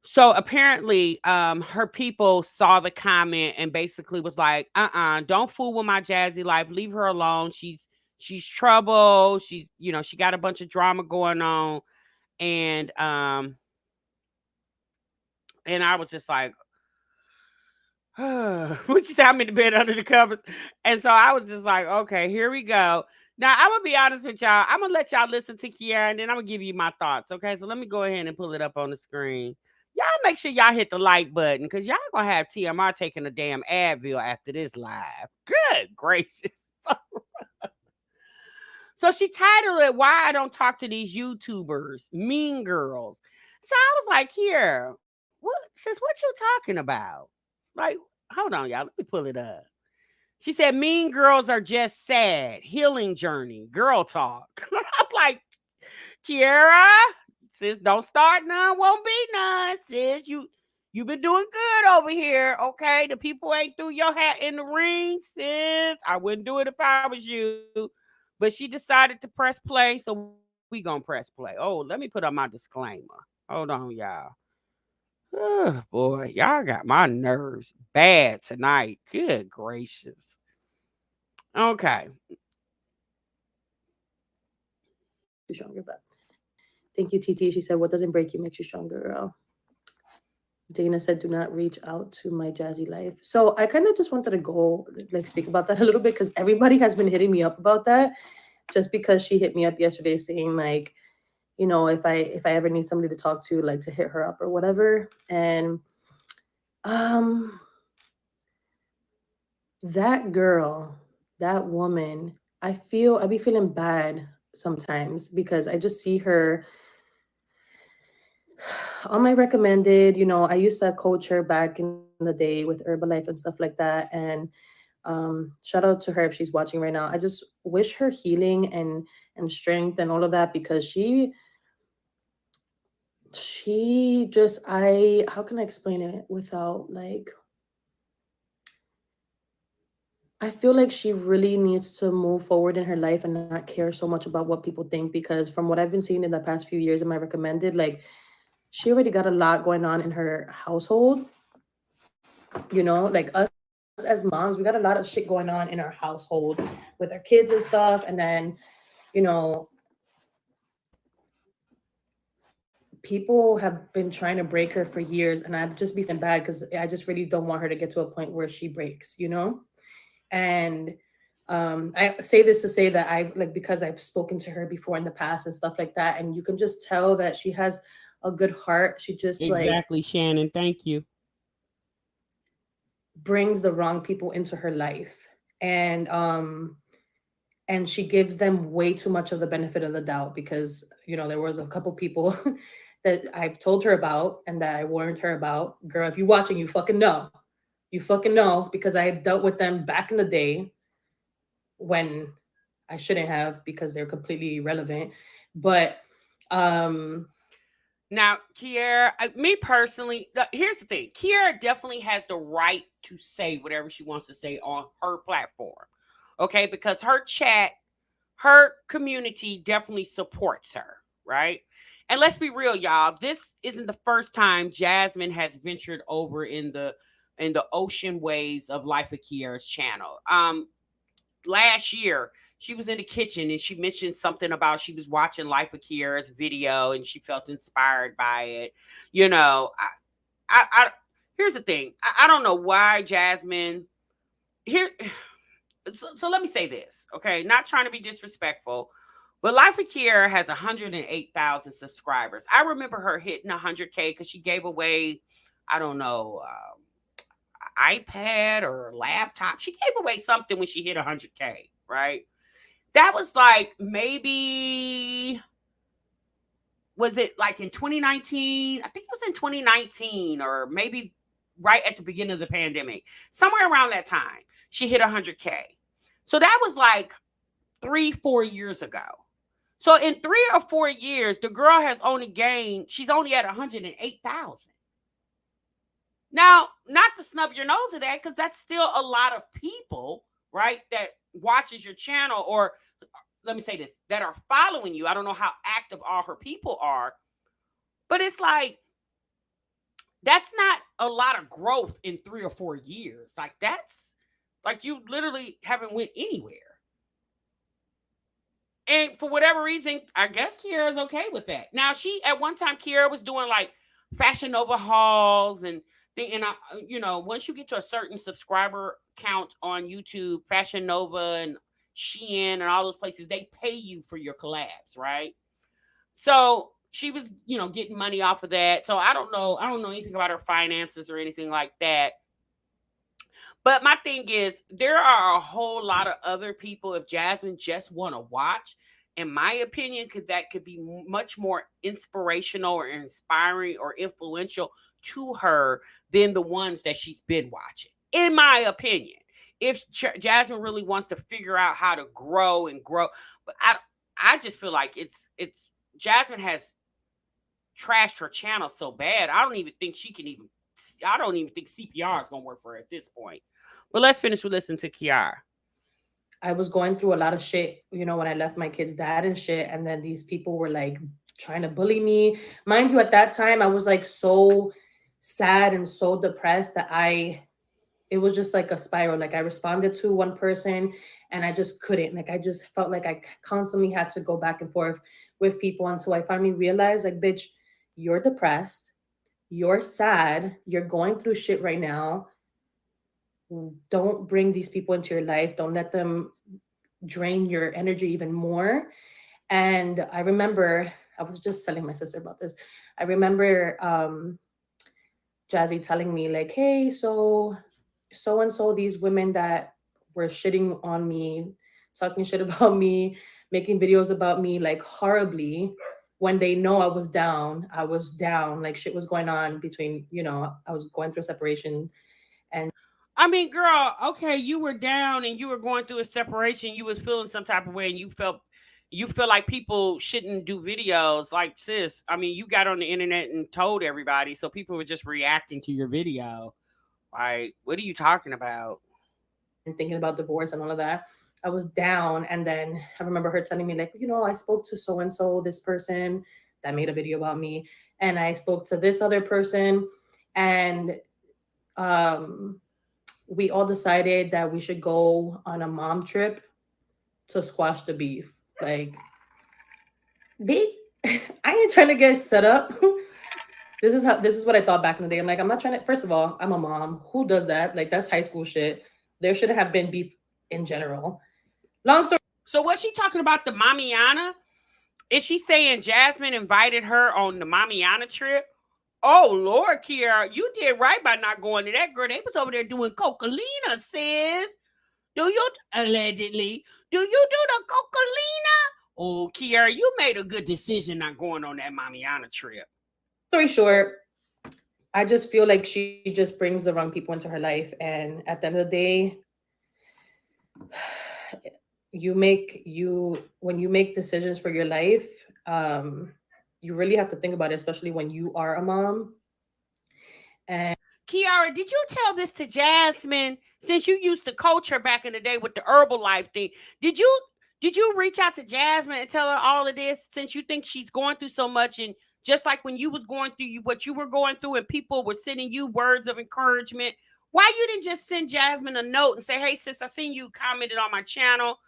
So apparently, her people saw the comment and basically was like, don't fool with my Jazzy life. Leave her alone. She's trouble. She got a bunch of drama going on. And and I was just like, what you say? I'm in the bed under the covers. And so I was just like, okay, here we go. Now I'm gonna be honest with y'all. I'm gonna let y'all listen to Kiara and then I'm gonna give you my thoughts. Okay, so let me go ahead and pull it up on the screen. Y'all make sure y'all hit the like button because y'all gonna have TMR taking a damn Advil after this live. Good gracious. So she titled it "Why I Don't Talk to These YouTubers, Mean Girls." So I was like, here, what you talking about? Like, hold on, y'all. Let me pull it up. She said, "Mean girls are just sad. Healing journey. Girl talk." I'm like, Kiara, sis, don't start none. Won't be none, sis. You been doing good over here, okay? The people ain't threw your hat in the ring, sis. I wouldn't do it if I was you. But she decided to press play, so we gonna press play. Oh, let me put up my disclaimer. Hold on, y'all. Oh, boy, y'all got my nerves bad tonight. Good gracious. Okay. You stronger, but thank you, TT. She said, "What doesn't break you makes you stronger, girl." Dana said, "Do not reach out to my Jazzy life." So I kind of just wanted to go like speak about that a little bit because everybody has been hitting me up about that. Just because she hit me up yesterday saying like, if I ever need somebody to talk to, like to hit her up or whatever. And um that girl, that woman, I be feeling bad sometimes because I just see her on my recommended. I used to coach her back in the day with Herbalife and stuff like that. And shout out to her if she's watching right now. I just wish her healing and strength and all of that because she just I how can I explain it without like I feel like she really needs to move forward in her life and not care so much about what people think because from what I've been seeing in the past few years in my recommended, like she already got a lot going on in her household. Like us as moms, we got a lot of shit going on in our household with our kids and stuff. And then, you know, people have been trying to break her for years. And I'd just be feeling bad because I just really don't want her to get to a point where she breaks. And I say this to say that I've like because I've spoken to her before in the past and stuff like that. And you can just tell that she has a good heart. She just like Exactly, Shannon. Thank you. brings the wrong people into her life. And she gives them way too much of the benefit of the doubt because there was a couple people that I've told her about and that I warned her about. Girl, if you're watching, you fucking know because I dealt with them back in the day when I shouldn't have because they're completely irrelevant. But um Now, Kiara, me personally, here's the thing. Kiara definitely has the right to say whatever she wants to say on her platform. Okay, because her chat, her community definitely supports her, right? And let's be real, y'all. This isn't the first time Jasmine has ventured over in the ocean waves of Life of Kiara's channel. Last year she was in the kitchen and she mentioned something about she was watching Life of Kiara's video and she felt inspired by it. You know, I here's the thing. I don't know why Jasmine here. So let me say this, okay? Not trying to be disrespectful, but Life of Kiara has 108,000 subscribers. I remember her hitting 100K because she gave away, I don't know, iPad or laptop. She gave away something when she hit 100K, right? That was like maybe, was it like in 2019? I think it was in 2019 or maybe right at the beginning of the pandemic. Somewhere around that time, she hit 100K. So that was like 3-4 years ago. So in 3 or 4 years, the girl has only gained, she's only at 108,000. Now, not to snub your nose at that, because that's still a lot of people, right, that watches your channel, or let me say this, that are following you. I don't know how active all her people are, but it's like, that's not a lot of growth in 3 or 4 years. Like, that's like you literally haven't went anywhere. And for whatever reason, I guess Kiara's okay with that. Now, at one time, Kiara was doing like Fashion Nova hauls and once you get to a certain subscriber count on YouTube, Fashion Nova and Shein and all those places, they pay you for your collabs, right? So she was, getting money off of that. So I don't know anything about her finances or anything like that. But my thing is, there are a whole lot of other people, if Jasmine just want to watch, in my opinion, that could be much more inspirational or inspiring or influential to her than the ones that she's been watching, in my opinion. If Jasmine really wants to figure out how to grow and grow, but I just feel like it's Jasmine has trashed her channel so bad. I don't even think CPR is gonna work for her at this point. But let's finish with listening to Kiara. I was going through a lot of shit, when I left my kid's dad and shit. And then these people were like trying to bully me. Mind you, at that time, I was like so sad and so depressed that it was just like a spiral. Like, I responded to one person and I just couldn't. Like, I just felt like I constantly had to go back and forth with people until I finally realized, like, bitch, you're depressed. You're sad. You're going through shit right now. Don't bring these people into your life. Don't let them drain your energy even more. And I remember, I was just telling my sister about this. I remember Jazzy telling me, like, hey, so-and-so, these women that were shitting on me, talking shit about me, making videos about me, like, horribly, when they know I was down, like shit was going on between, I was going through a separation. And I mean, girl, okay, you were down and you were going through a separation. You was feeling some type of way and you feel like people shouldn't do videos. Like, sis, I mean, you got on the internet and told everybody, so people were just reacting to your video. Like, what are you talking about? And thinking about divorce and all of that. I was down. And then I remember her telling me, like, I spoke to so-and-so, this person that made a video about me. And I spoke to this other person. And we all decided that we should go on a mom trip to squash the beef. Like, I ain't trying to get set up. This is what I thought back in the day. I'm like, I'm not trying to, first of all, I'm a mom. Who does that? Like, that's high school shit. There shouldn't have been beef in general. Long story. So was she talking about the Mamiana? Is she saying Jasmine invited her on the Mamiana trip? Oh, Lord, Kiara, you did right by not going to that, girl. They was over there doing Cocalina, sis. Allegedly, do you do the Cocalina? Oh, Kiara, you made a good decision not going on that Mamiana trip. Story short, I just feel like she just brings the wrong people into her life. And at the end of the day, when you make decisions for your life, you really have to think about it, especially when you are a mom. And Kiara, did you tell this to Jasmine, since you used to coach her back in the day with the Herbalife thing? Did you reach out to Jasmine and tell her all of this, since you think she's going through so much? And just like when you was going through what you were going through and people were sending you words of encouragement, why you didn't just send Jasmine a note and say, hey, sis, I seen you commented on my channel.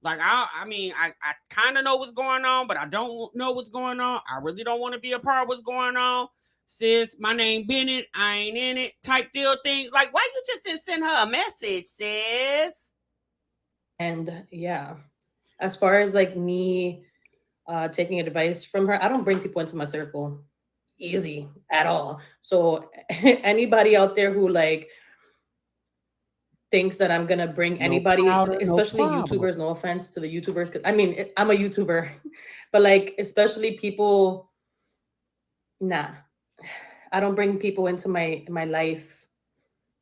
Like I mean, I kind of know what's going on, but I don't know what's going on. I really don't want to be a part of what's going on. Sis, my name Bennett. I ain't in it. Type deal thing. Like, why you just didn't send her a message, sis? And yeah, as far as like me taking advice from her, I don't bring people into my circle easy at all. So anybody out there who like thinks that I'm gonna bring No anybody, powder, no especially problem. YouTubers. No offense to the YouTubers, 'cause I mean I'm a YouTuber, but like especially people, nah, I don't bring people into my life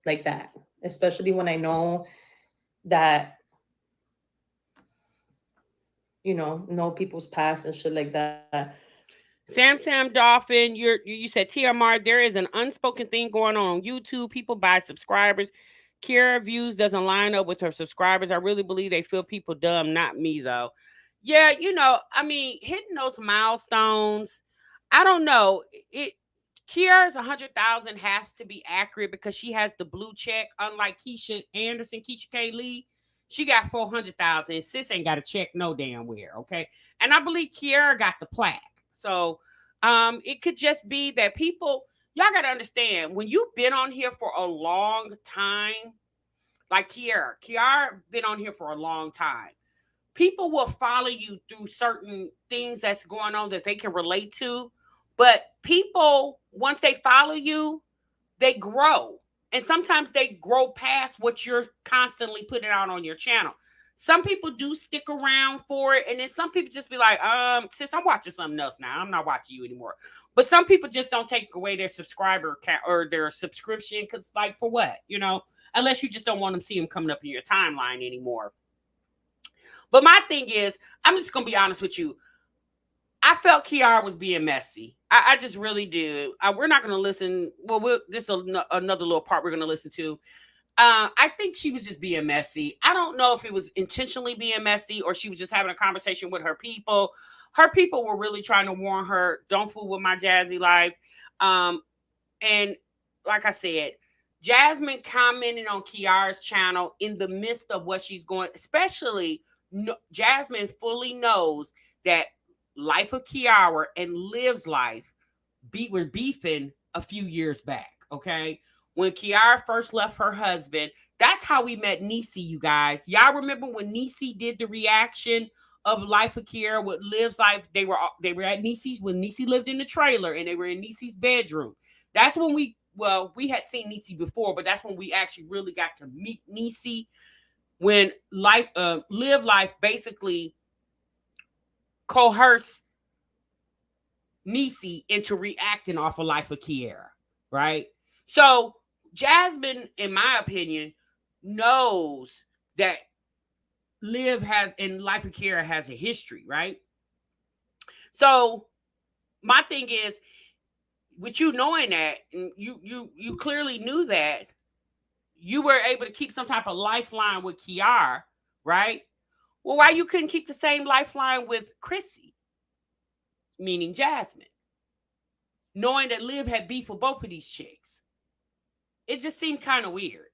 like that. Especially when I know that know people's past and shit like that. Sam Dolphin, you said TMR. There is an unspoken thing going on YouTube. People buy subscribers. Kiara views doesn't line up with her subscribers. I really believe they feel people dumb, not me though. Yeah, I mean, hitting those milestones. I don't know. It Kiara's 100,000 has to be accurate because she has the blue check. Unlike Keisha Anderson, Keisha K. Lee, she got 400,000. Sis ain't got a check no damn where. Okay, and I believe Kiara got the plaque. So it could just be that people, y'all got to understand, when you've been on here for a long time, like Kiara been on here for a long time. People will follow you through certain things that's going on that they can relate to. But people, once they follow you, they grow. And sometimes they grow past what you're constantly putting out on your channel. Some people do stick around for it, and then some people just be like, sis, I'm watching something else now. I'm not watching you anymore. But some people just don't take away their subscriber count or their subscription because, like, for what? Unless you just don't want them to see them coming up in your timeline anymore. But my thing is, I'm just gonna be honest with you. I felt Kiara was being messy. I just really do. We're not going to listen. Well, this is another little part we're going to listen to. I think she was just being messy. I don't know if it was intentionally being messy or she was just having a conversation with her people. Her people were really trying to warn her, don't fool with my Jazzy life. And like I said, Jasmine commented on Kiara's channel in the midst of what she's going, especially Jasmine fully knows that Life of Kiara and Liv's life were beefing a few years back. Okay, when Kiara first left her husband, that's how we met Niecy. You guys, y'all remember when Niecy did the reaction of Life of Kiara with Liv's life? They were at Niecy's when Niecy lived in the trailer, and they were in Niecy's bedroom. That's when we had seen Niecy before, but that's when we actually really got to meet Niecy. When Live life basically coerce Niecy into reacting off of Life of Kiara, right? So Jasmine, in my opinion, knows that Live has and Life of Kiara has a history, right? So my thing is, with you knowing that, you clearly knew that you were able to keep some type of lifeline with Kiara, right? Well, why you couldn't keep the same lifeline with Chrissy, meaning Jasmine, knowing that Liv had beef with both of these chicks? It just seemed kind of weird.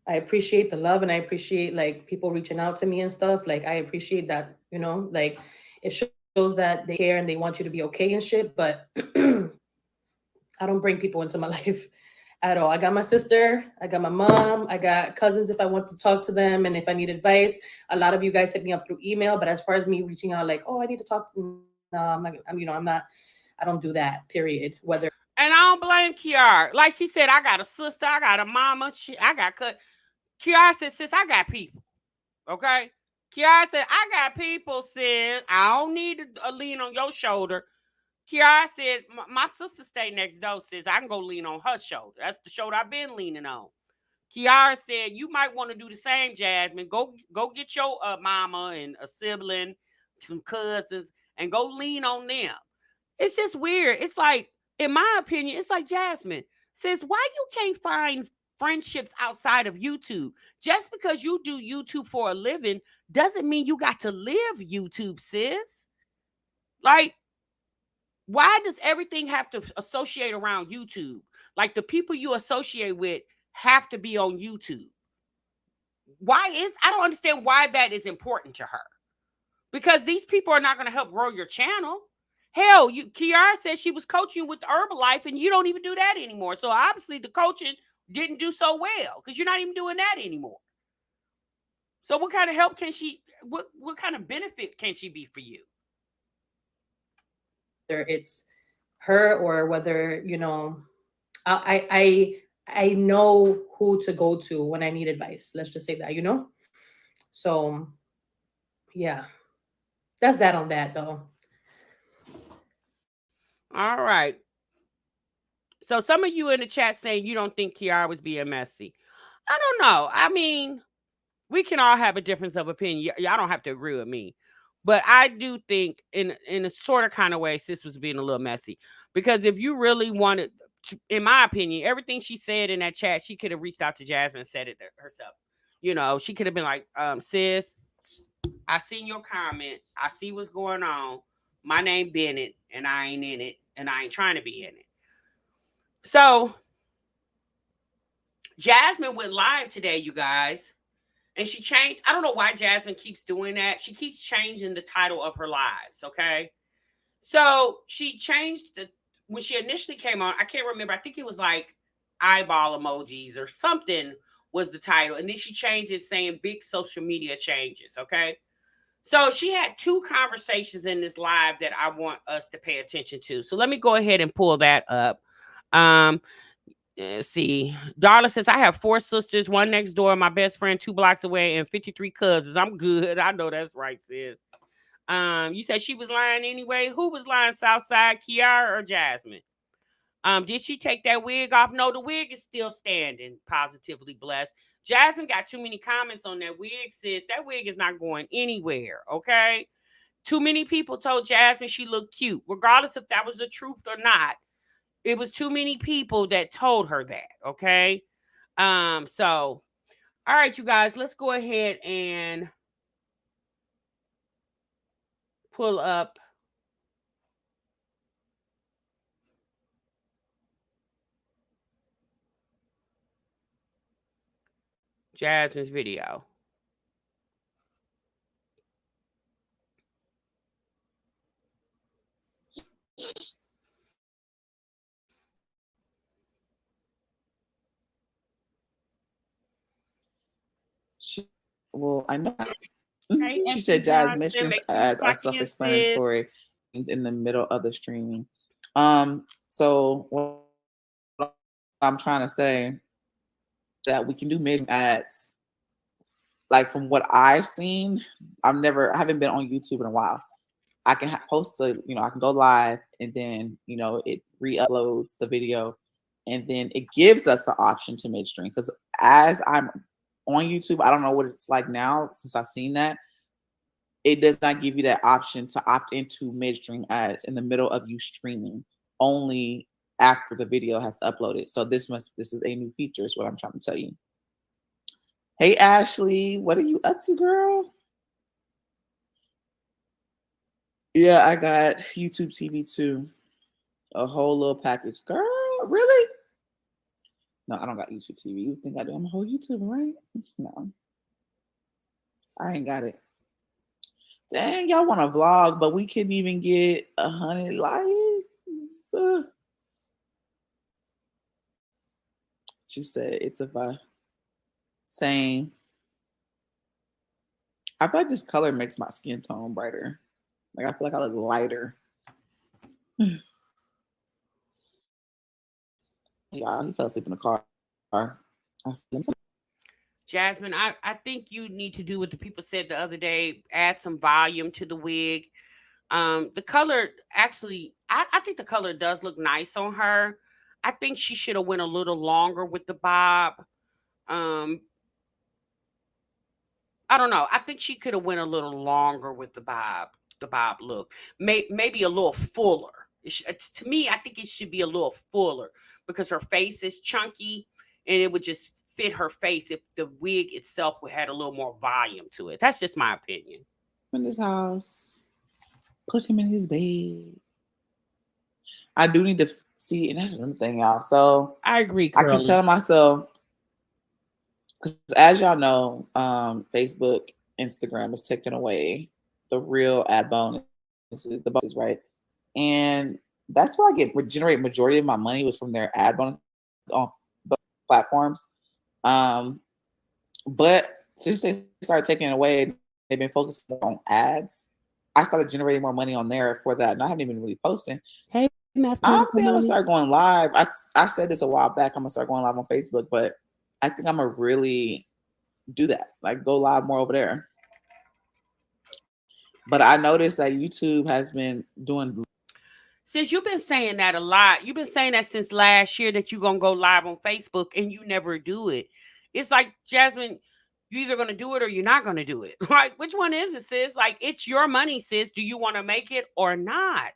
I appreciate the love and I appreciate like people reaching out to me and stuff. Like I appreciate that, like it shows that they care and they want you to be okay and shit. But I don't bring people into my life at all. I got my sister, I got my mom, I got cousins if I want to talk to them and if I need advice. A lot of you guys hit me up through email, but as far as me reaching out like, oh, I need to talk to them, no, I don't do that, period. Whether And I don't blame Kiara. Like she said, I got a sister, I got a mama, I got Kiara said, sis, I got people. Okay? Kiara said, I got people, sis. I don't need a lean on your shoulder. Kiara said, my sister stay next door, sis. I can go lean on her shoulder. That's the shoulder I've been leaning on. Kiara said, you might want to do the same, Jasmine. Go get your mama and a sibling, some cousins, and go lean on them. It's just weird. It's like, in my opinion, it's like, Jasmine, sis, why you can't find friendships outside of YouTube? Just because you do YouTube for a living doesn't mean you got to live YouTube, sis. Like, why does everything have to associate around YouTube? Like, the people you associate with have to be on YouTube. I don't understand why that is important to her. Because these people are not going to help grow your channel. Hell, Kiara said she was coaching with Herbalife and you don't even do that anymore. So obviously the coaching didn't do so well because you're not even doing that anymore. So what kind of help can she, what kind of benefit can she be for you? Whether it's her or whether, I know who to go to when I need advice. Let's just say that. So yeah, that's that on that though. All right. So some of you in the chat saying you don't think Kiara was being messy. I don't know. I mean, we can all have a difference of opinion. Y'all don't have to agree with me. But I do think in a sort of kind of way, sis was being a little messy. Because if you really wanted, in my opinion, everything she said in that chat, she could have reached out to Jasmine and said it herself. She could have been like, sis, I seen your comment. I see what's going on. My name Bennett, and I ain't in it, and I ain't trying to be in it. So Jasmine went live today, you guys. And she changed. I don't know why Jasmine keeps doing that. She keeps changing the title of her lives, okay? So she changed when she initially came on, I can't remember. I think it was like eyeball emojis or something was the title. And then she changed it saying big social media changes, okay? So she had two conversations in this live that I want us to pay attention to. So let me go ahead and pull that up. Let's see. Darla says, I have 4 sisters, one next door, my best friend 2 blocks away, and 53 cousins. I'm good. I know that's right, sis. You said she was lying anyway. Who was lying, Southside, Kiara or Jasmine? Did she take that wig off? No, the wig is still standing. Positively blessed. Jasmine got too many comments on that wig, sis. That wig is not going anywhere, okay? Too many people told Jasmine she looked cute, regardless if that was the truth or not. It was too many people that told her that, okay? So, all right, you guys, let's go ahead and pull up Jasmine's video. Well, I know. Hey, She said, MC "Jazz Johnson, missions make sure you ads are clock in, sis. self-explanatory in the middle of the streaming." So what I'm trying to say that we can do mid ads. Like from what I've seen, I haven't been on YouTube in a while. I can post I can go live and then it re-uploads the video, and then it gives us an option to midstream. Because as I'm on YouTube, I don't know what it's like now since I've seen that. It does not give you that option to opt into midstream ads in the middle of you streaming, only after the video has uploaded. So this is a new feature, is what I'm trying to tell you. Hey Ashley, what are you up to, girl? Yeah, I got YouTube TV too. A whole little package. Girl, really? No, I don't got YouTube TV. You think I do? I'm a whole YouTuber, right? No. I ain't got it. Dang, y'all want to vlog, but we couldn't even get 100 likes. She said it's a same. I feel like this color makes my skin tone brighter. Like I feel like I look lighter. Y'all, he fell asleep in the car. Jasmine, I think you need to do what the people said the other day, add some volume to the wig. The color, actually, I think the color does look nice on her. I think she should have went a little longer with the bob. I don't know. I think she could have went a little longer with the bob look. Maybe a little fuller. To me, I think it should be a little fuller because her face is chunky and it would just fit her face if the wig itself had a little more volume to it. That's just my opinion. In this house, put him in his bed. I do need to see, and that's another thing, y'all. So I agree, Curly. I keep telling myself, because as y'all know, Facebook, Instagram is taking away the real ad bonuses, the bonuses, right? And that's where I generate majority of my money was from their ad bonuses on both platforms. Um, but since they started taking it away, they've been focusing more on ads. I started generating more money on there for that, and I haven't even really posting. Hey, I'm mathematical gonna money. start going live. I said this a while back. I'm gonna start going live on Facebook, but I think I'm gonna really do that. Like go live more over there. But I noticed that YouTube has been doing. Since you've been saying that a lot, you've been saying that since last year that you're gonna go live on Facebook and you never do it. It's like Jasmine, you're either gonna do it or you're not gonna do it. Like, which one is it, sis? Like, it's your money, sis. Do you want to make it or not?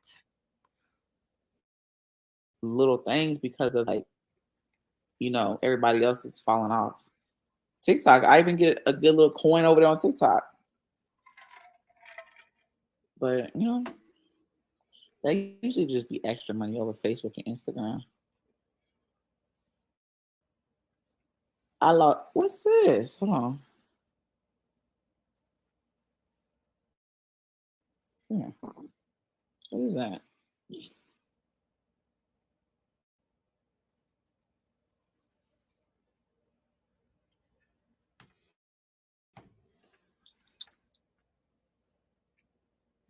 Little things because of like, everybody else is falling off. TikTok, I even get a good little coin over there on TikTok. But they usually just be extra money over Facebook and Instagram. What's this? Hold on. Yeah. What is that?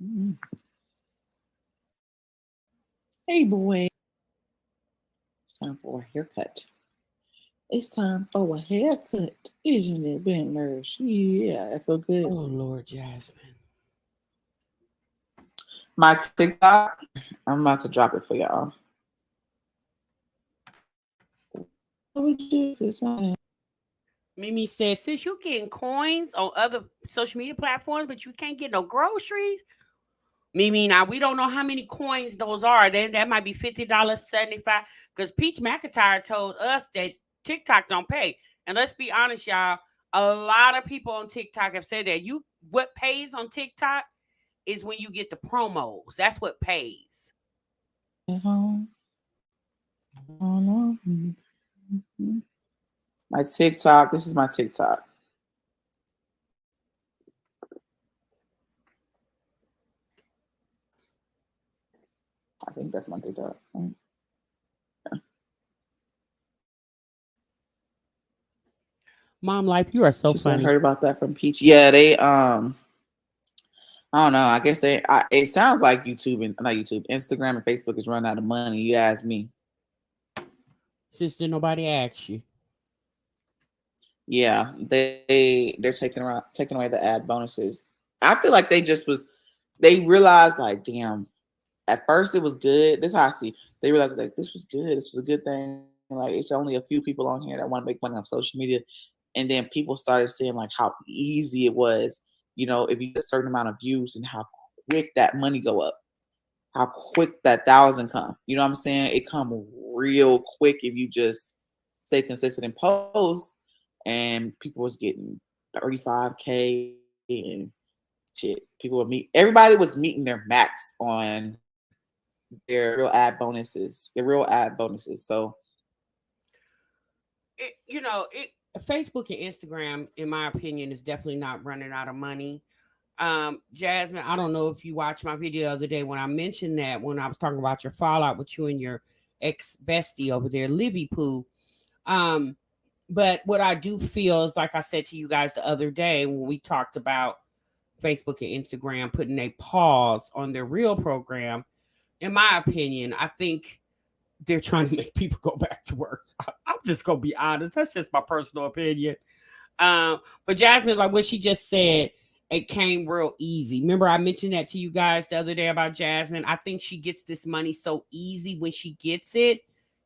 Mm. Hey, boy. It's time for a haircut. It's time for a haircut. Isn't it, Ben Nurse? Yeah, I feel good. Oh Lord, Jasmine. My TikTok, I'm about to drop it for y'all. What would you do for Mimi says, sis, you getting coins on other social media platforms, but you can't get no groceries. Mimi, now we don't know how many coins those are. Then that might be $50, 75. Because Peach McIntyre told us that TikTok don't pay. And let's be honest, y'all, a lot of people on TikTok have said that what pays on TikTok is when you get the promos. That's what pays. Oh, no. My TikTok. This is my TikTok. I think that's my TikTok. Mom Life, you are so She said, I funny. heard about that from Peach. Yeah, they I don't know. I guess it sounds like YouTube and not YouTube, Instagram and Facebook is running out of money. You ask me. Sister, nobody asked you. Yeah, they're taking away the ad bonuses. I feel like they realized like, damn, at first it was good. This is how I see. They realized like this was good. This was a good thing. Like it's only a few people on here that want to make money on social media. And then people started seeing like how easy it was, if you get a certain amount of views and how quick that money go up, how quick that 1,000 come. You know what I'm saying? It come real quick if you just stay consistent and post. And people was getting 35K and shit. Everybody was meeting their max on their real ad bonuses. So Facebook and Instagram, in my opinion, is definitely not running out of money. Jasmine, I don't know if you watched my video the other day when I mentioned that when I was talking about your fallout with you and your ex bestie over there, Libby Poo. Um, but what I do feel is, like I said to you guys the other day when we talked about Facebook and Instagram putting a pause on their real program, in my opinion, I think they're trying to make people go back to work. I'm just gonna be honest. That's just my personal opinion. But Jasmine, like what she just said, it came real easy. Remember, I mentioned that to you guys the other day about Jasmine. I think she gets this money so easy when she gets it,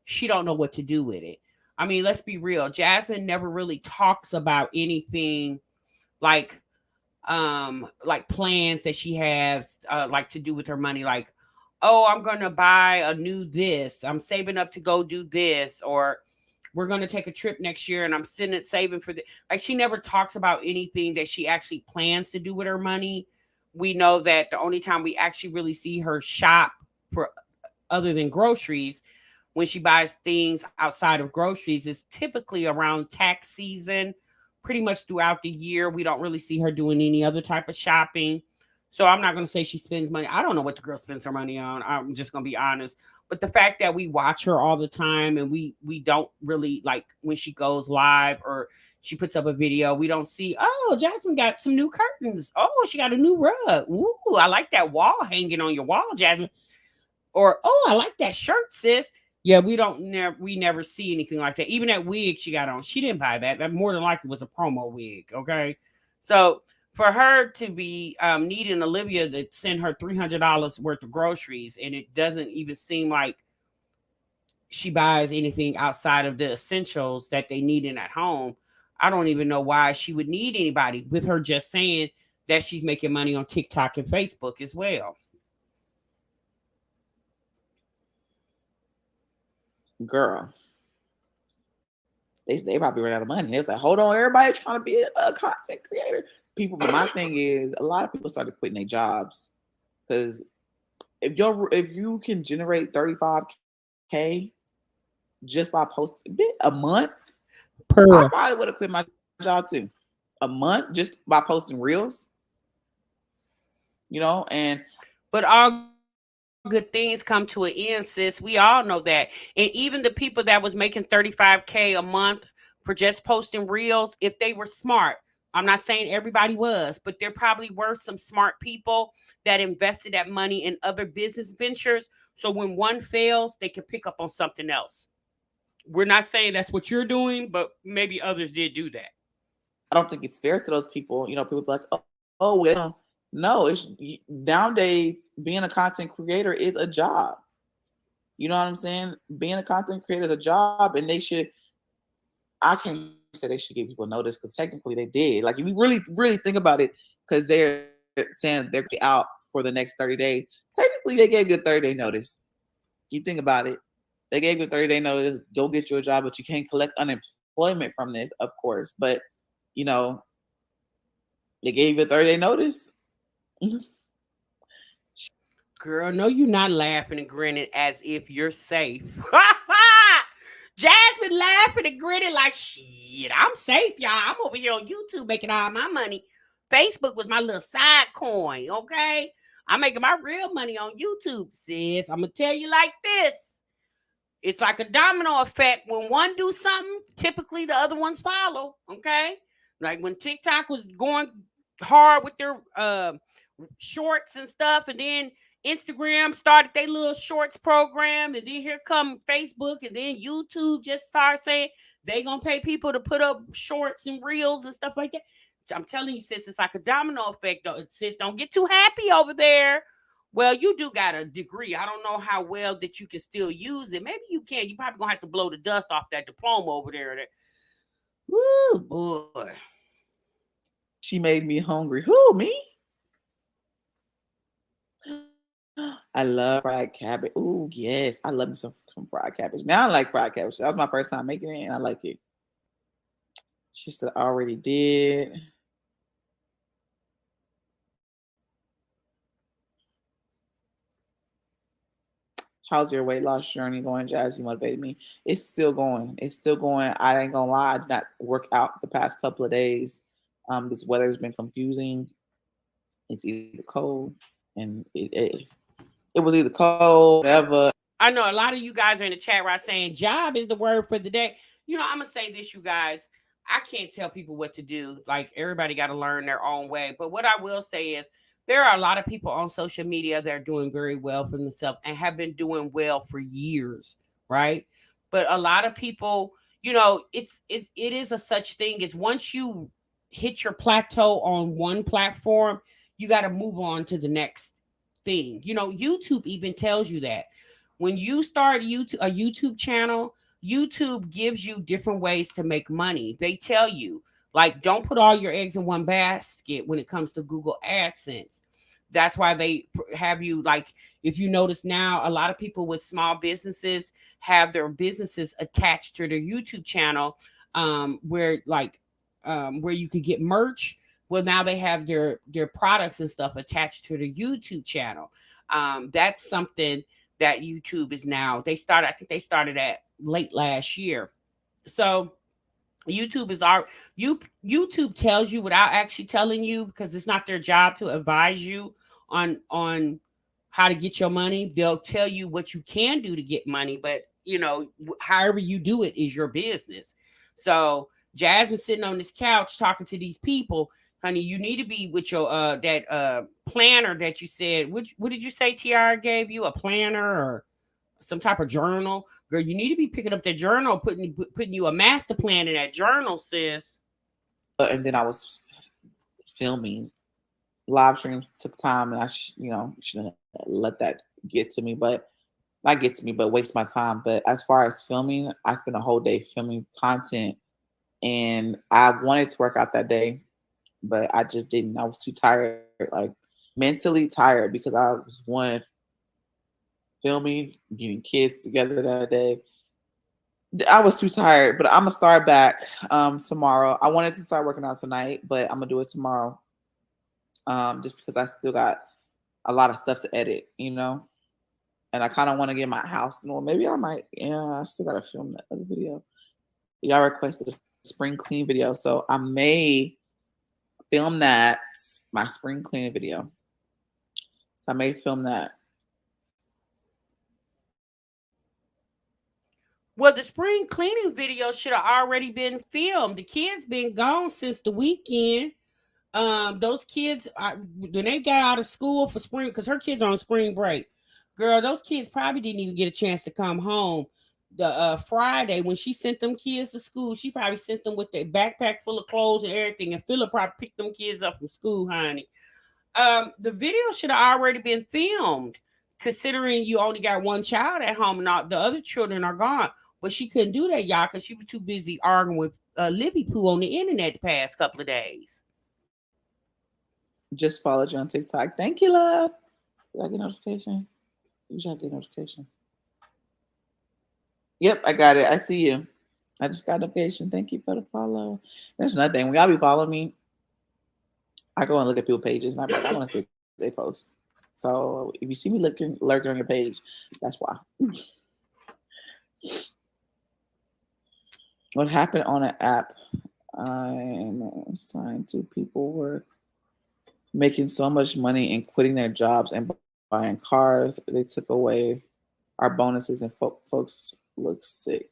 she don't know what to do with it. I mean, let's be real. Jasmine never really talks about anything like plans that she has like to do with her money, like, oh, I'm gonna buy a new this, I'm saving up to go do this, or we're gonna take a trip next year and I'm sitting saving for this. Like, she never talks about anything that she actually plans to do with her money. We know that the only time we actually really see her shop for other than groceries, when she buys things outside of groceries, is typically around tax season, pretty much throughout the year. We don't really see her doing any other type of shopping. So I'm not going to say she spends money. I don't know what the girl spends her money on. I'm just going to be honest. But the fact that we watch her all the time and we don't really like when she goes live or she puts up a video, we don't see, oh, Jasmine got some new curtains. Oh, she got a new rug. Ooh, I like that wall hanging on your wall, Jasmine. Or, oh, I like that shirt, sis. Yeah, we never see anything like that. Even that wig she got on, she didn't buy that. That more than likely was a promo wig. Okay. So for her to be needing Olivia to send her $300 worth of groceries, and it doesn't even seem like she buys anything outside of the essentials that they need in at home. I don't even know why she would need anybody with her just saying that she's making money on TikTok and Facebook as well. Girl, they probably ran out of money. They was like, hold on, everybody trying to be a content creator. People, but my thing is, a lot of people started quitting their jobs because if you can generate 35K just by posting a month, I probably would have quit my job too. A month just by posting reels, and but all good things come to an end, sis. We all know that. And even the people that was making 35K a month for just posting reels, if they were smart, I'm not saying everybody was, but there probably were some smart people that invested that money in other business ventures. So when one fails, they can pick up on something else. We're not saying that's what you're doing, but maybe others did do that. I don't think it's fair to those people. People like, well, no, it's nowadays being a content creator is a job. You know what I'm saying? Being a content creator is a job, and I can't say they should give people notice because technically they did. Like, if you really, really think about it, because they're saying they're out for the next 30 days, technically they gave you a 30-day notice. You think about it. They gave you a 30-day notice, go get you a job, but you can't collect unemployment from this, of course. But, they gave you a 30-day notice. Girl, no, you're not laughing and grinning as if you're safe. Jasmine laughing and grinning like, shit, I'm safe, y'all. I'm over here on YouTube making all my money. Facebook was my little side coin, okay? I'm making my real money on YouTube, sis. I'm going to tell you like this. It's like a domino effect. When one do something, typically the other ones follow, okay? Like when TikTok was going hard with their shorts and stuff, and then Instagram started their little shorts program, and then here come Facebook, and then YouTube just started saying they gonna pay people to put up shorts and reels and stuff like that. I'm telling you, sis, it's like a domino effect. Sis, don't get too happy over there. Well, you do got a degree. I don't know how well that you can still use it. Maybe you can. You probably gonna have to blow the dust off that diploma over there. Woo, boy. She made me hungry. Who, me? I love fried cabbage. Ooh, yes. I love me some fried cabbage. Now I like fried cabbage. That was my first time making it, and I like it. She said, I already did. How's your weight loss journey going, Jazzy? Motivated me. It's still going. It's still going. I ain't gonna lie. I did not work out the past couple of days. This weather's been confusing. It's either cold, and it was either cold, whatever. I know a lot of you guys are in the chat right saying job is the word for the day. I'm gonna say this, you guys. I can't tell people what to do. Like, everybody got to learn their own way. But what I will say is there are a lot of people on social media that are doing very well for themselves and have been doing well for years, right? But a lot of people, it is a such thing as once you hit your plateau on one platform, you got to move on to the next thing. YouTube even tells you that. When you start a YouTube channel, YouTube gives you different ways to make money. They tell you, like, don't put all your eggs in one basket when it comes to Google AdSense. That's why they have you, like, if you notice now, a lot of people with small businesses have their businesses attached to their YouTube channel, where you could get merch. Well, now they have their products and stuff attached to the YouTube channel. That's something that YouTube is now. I think they started at late last year. So YouTube is our YouTube tells you without actually telling you, because it's not their job to advise you on how to get your money. They'll tell you what you can do to get money, but however you do it is your business. So Jasmine sitting on this couch talking to these people, honey. You need to be with your that planner that you said. Which what did you say? Tiara gave you a planner or some type of journal, girl. You need to be picking up that journal, putting you a master plan in that journal, sis. And then I was filming. Live streams took time, and shouldn't let that get to me, but not get to me, but waste my time. But as far as filming, I spent a whole day filming content, and I wanted to work out that day, but I just didn't. I was too tired, like mentally tired, because I was filming, getting kids together that day. I was too tired, but I'm gonna start back tomorrow. I wanted to start working out tonight, but I'm gonna do it tomorrow. Just because I still got a lot of stuff to edit, and I kind of want to get my house. Maybe I might. Yeah, I still gotta film that other video. Y'all requested a spring clean video, so I may film that, my spring cleaning video. So I may film that. Well, the spring cleaning video should have already been filmed. The kids been gone since the weekend. Those kids when they got out of school for spring, because her kids are on spring break. Girl, those kids probably didn't even get a chance to come home. The Friday when she sent them kids to school, she probably sent them with their backpack full of clothes and everything. And Philip probably picked them kids up from school, honey. The video should have already been filmed, considering you only got one child at home and all the other children are gone. But she couldn't do that, y'all, because she was too busy arguing with Libby Poo on the internet the past couple of days. Just followed you on TikTok. Thank you, love. Did I get notification? You should get notification. Yep, I got it. I see you. I just got notification. Thank you for the follow. There's nothing. When y'all be following me, I go and look at people's pages, and I'm like, I want to see what they post. So if you see me lurking on your page, that's why. What happened on an app I'm assigned to, people were making so much money and quitting their jobs and buying cars. They took away our bonuses, and folks look sick.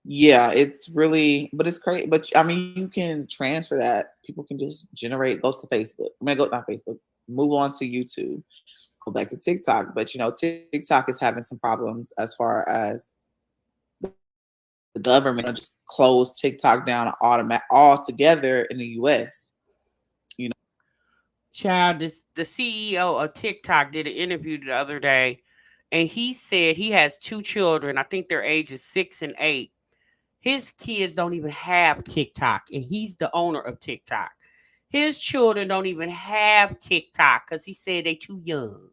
Yeah, it's really, but it's crazy. But I mean, you can transfer that. People can just go to Facebook. Not Facebook. Move on to YouTube. Go back to TikTok. But TikTok is having some problems as far as the government just closed TikTok down altogether in the US. Child, the CEO of TikTok did an interview the other day, and he said he has two children. I think their age is 6 and 8. His kids don't even have TikTok, and he's the owner of TikTok. His children don't even have TikTok because he said they too young.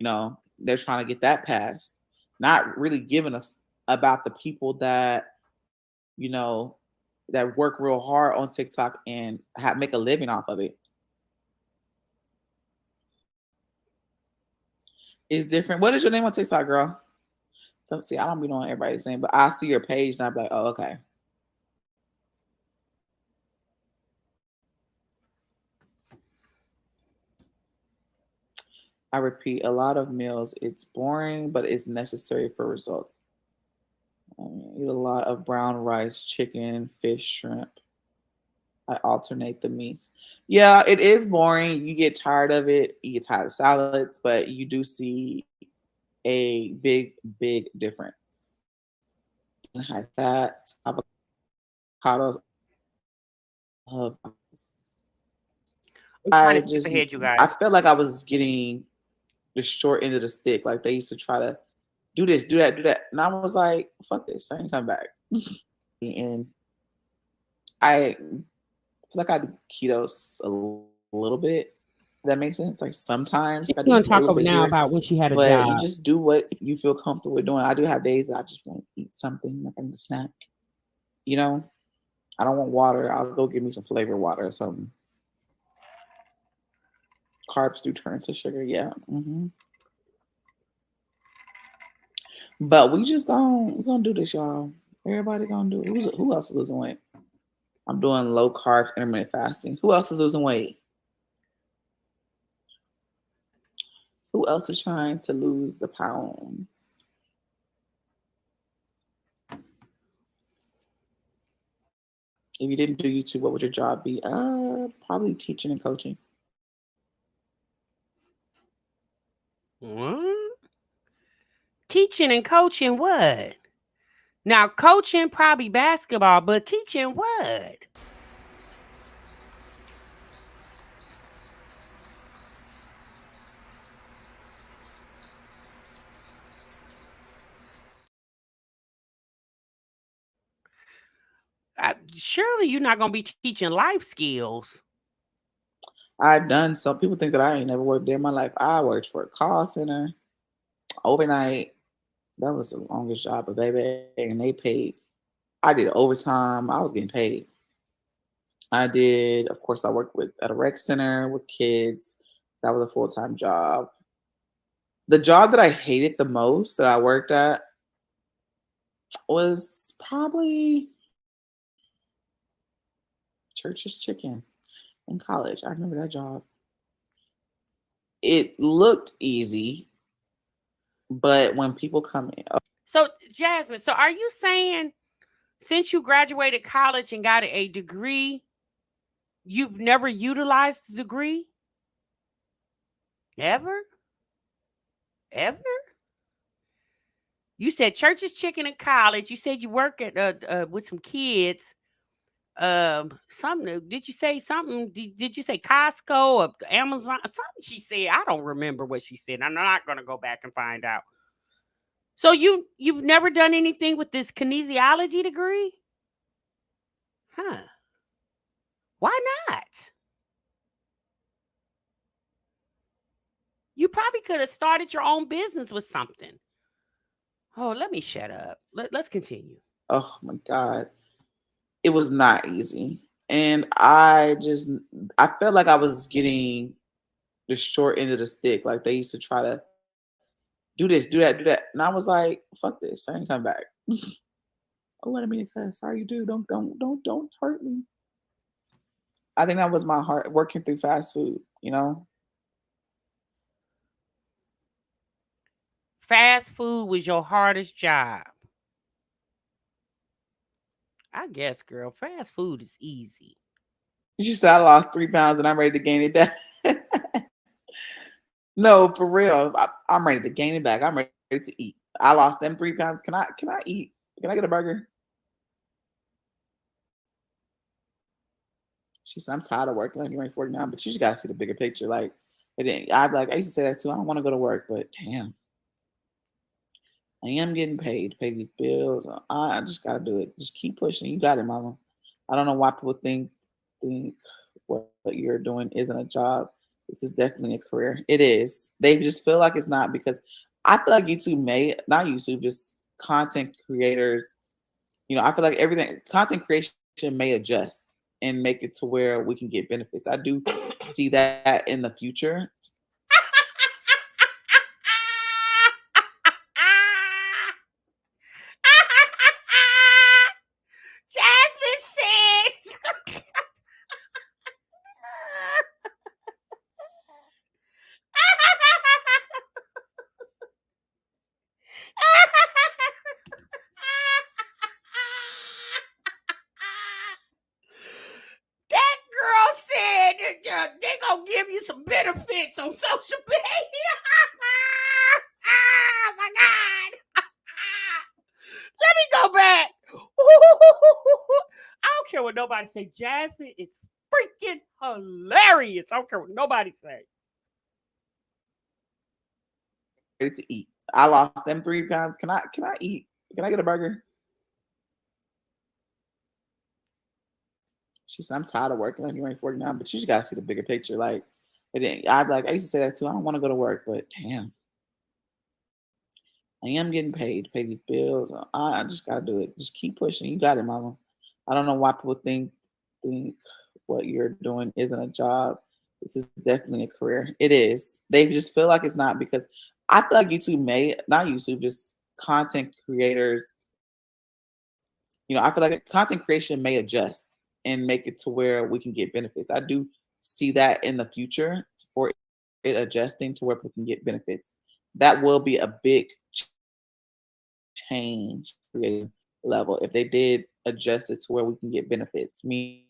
They're trying to get that passed. Not really giving about the people that, that work real hard on TikTok and make a living off of it. It's different. What is your name on TikTok, girl? See, I don't be knowing everybody's name, but I see your page and I'm like, oh, okay. I repeat, a lot of meals. It's boring, but it's necessary for results. I eat a lot of brown rice, chicken, fish, shrimp. I alternate the meats. Yeah, it is boring. You get tired of it. You get tired of salads, but you do see a big, big difference. High fat, avocados. I felt like I was getting the short end of the stick. Like they used to try to do this, do that, do that. And I was like, fuck this. I ain't come back. And I feel like I do keto a little bit. That makes sense. Like sometimes. She's going to talk about now about when she had a job. You just do what you feel comfortable with doing. I do have days that I just want to eat something, like I need a snack. I don't want water. I'll go get me some flavored water or something. Carbs do turn to sugar, yeah. Mm-hmm. But we're gonna do this, y'all. Everybody gonna do it. Who else is losing weight? I'm doing low carb intermittent fasting. Who else is losing weight? Who else is trying to lose the pounds? If you didn't do YouTube, what would your job be? Probably teaching and coaching. What? Teaching and coaching what? Now, coaching probably basketball, but teaching what? Surely you're not going to be teaching life skills. I've done some people think that I ain't never worked there in my life. I worked for a call center overnight. That was the longest job of Baebay, and they paid. I did overtime. I was getting paid. Of course, I worked at a rec center with kids. That was a full-time job. The job that I hated the most that I worked at was probably Church's Chicken in college. I remember that job. It looked easy, but when people come in. So, Jasmine, so are you saying since you graduated college and got a degree, you've never utilized the degree? Ever? Ever? You said Church's Chicken in college. You said you work at with some kids. Something. Did you say something? Did you say Costco or Amazon? Something she said. I don't remember what she said. I'm not gonna go back and find out. So you've never done anything with this kinesiology degree? Huh. Why not? You probably could have started your own business with something. Oh, let me shut up. Let's continue. Oh my God. It was not easy. And I felt like I was getting the short end of the stick. Like they used to try to do this, do that, do that. And I was like, fuck this. I ain't coming back. Oh, I didn't mean to cuss. Sorry, you do. Don't hurt me. I think that was my heart working through fast food, you know? Fast food was your hardest job. I guess, girl, fast food is easy. She said I lost 3 pounds and I'm ready to gain it back. No, for real. I'm ready to gain it back. I'm ready to eat. I lost them 3 pounds. Can I eat? Can I get a burger? She said, I'm tired of working. Like, you're only 49, but you just gotta see the bigger picture. Like, I used to say that too. I don't want to go to work, but damn. I am getting paid to pay these bills. I just gotta do it. Just keep pushing. You got it, mama. I don't know why people think what you're doing isn't a job. This is definitely a career. It is. They just feel like it's not because I feel like not YouTube, just content creators. You know, I feel like content creation may adjust and make it to where we can get benefits. I do see that in the future. Jasmine said. That girl said they gonna give you some benefits on social media. Oh my God. Let me go back. I don't care what nobody say. Jasmine is freaking hilarious. I don't care what nobody say. Ready to eat. I lost them 3 pounds. Can I eat? Can I get a burger? She said, I'm tired of working. Like, you're only 49, but you just gotta see the bigger picture. Like, I used to say that too. I don't want to go to work, but damn. I am getting paid to pay these bills. I just gotta do it. Just keep pushing. You got it, mama. I don't know why people think what you're doing isn't a job. This is definitely a career. It is. They just feel like it's not because I feel like not YouTube, just content creators. I feel like content creation may adjust and make it to where we can get benefits. I do see that in the future for it adjusting to where people can get benefits. That will be a big change creative level if they did adjust it to where we can get benefits, meaning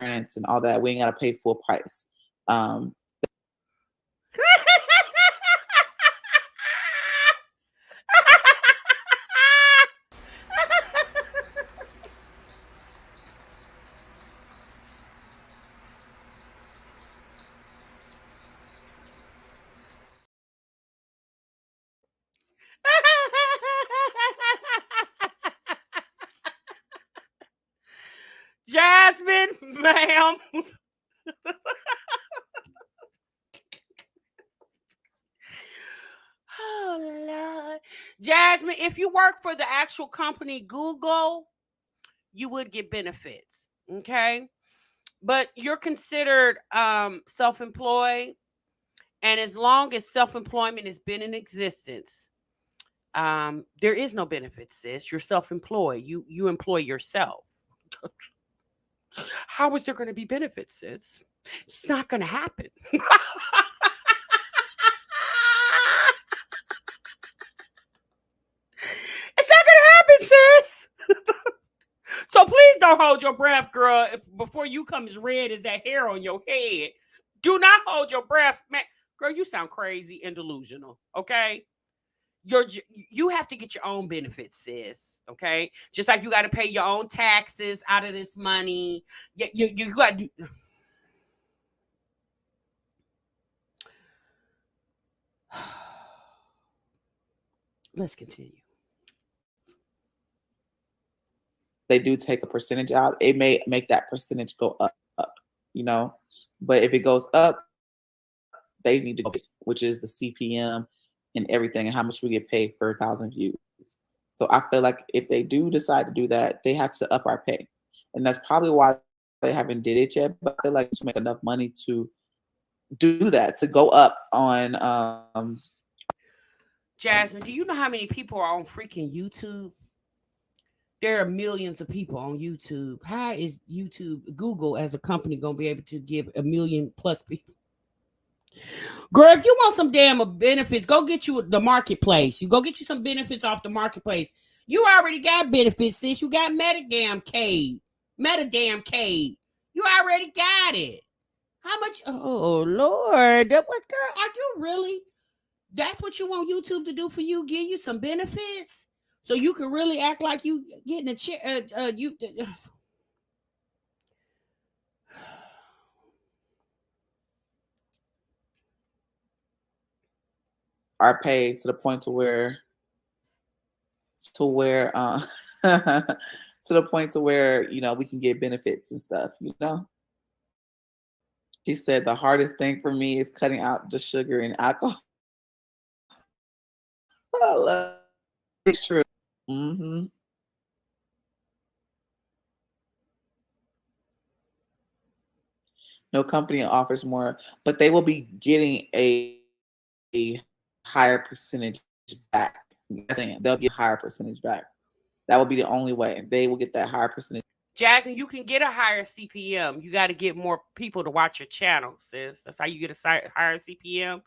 rent and all that. We ain't gotta pay full price. Jasmine, ma'am. Oh, Lord. Jasmine, if you work for the actual company Google, you would get benefits. Okay. But you're considered self-employed. And as long as self-employment has been in existence, there is no benefits, sis. You're self-employed. You employ yourself. How is there going to be benefits, sis? It's not going to happen. It's not going to happen, sis. So please don't hold your breath, girl, before you come as red as that hair on your head. Do not hold your breath, man. Girl, you sound crazy and delusional, okay? You have to get your own benefits, sis. Okay, just like you got to pay your own taxes out of this money. You got to. Let's continue. They do take a percentage out. It may make that percentage go up, but if it goes up, they need to go, which is the CPM and everything, and how much we get paid per 1,000 views. So I feel like if they do decide to do that, they have to up our pay, and that's probably why they haven't did it yet. But I feel like to make enough money to do that, to go up on. Jasmine, do you know how many people are on freaking YouTube? There are millions of people on YouTube. How is Google as a company going to be able to give a million plus people? Girl, if you want some damn benefits, go get you the marketplace. You go get you some benefits off the marketplace. You already got benefits, sis. You got Metadamcade. You already got it. How much? Oh, Lord. What, girl? Are you really? That's what you want YouTube to do for you? Give you some benefits? So you can really act like you getting a chair. Are paid to the point to where to the point to where we can get benefits and stuff. She said the hardest thing for me is cutting out the sugar and alcohol. I love it. It's true. Mm-hmm. No company offers more, but they will be getting a higher percentage back. They'll get a higher percentage back. That will be the only way. They will get that higher percentage. Jasmine, you can get a higher CPM. You got to get more people to watch your channel, sis. That's how you get a higher CPM.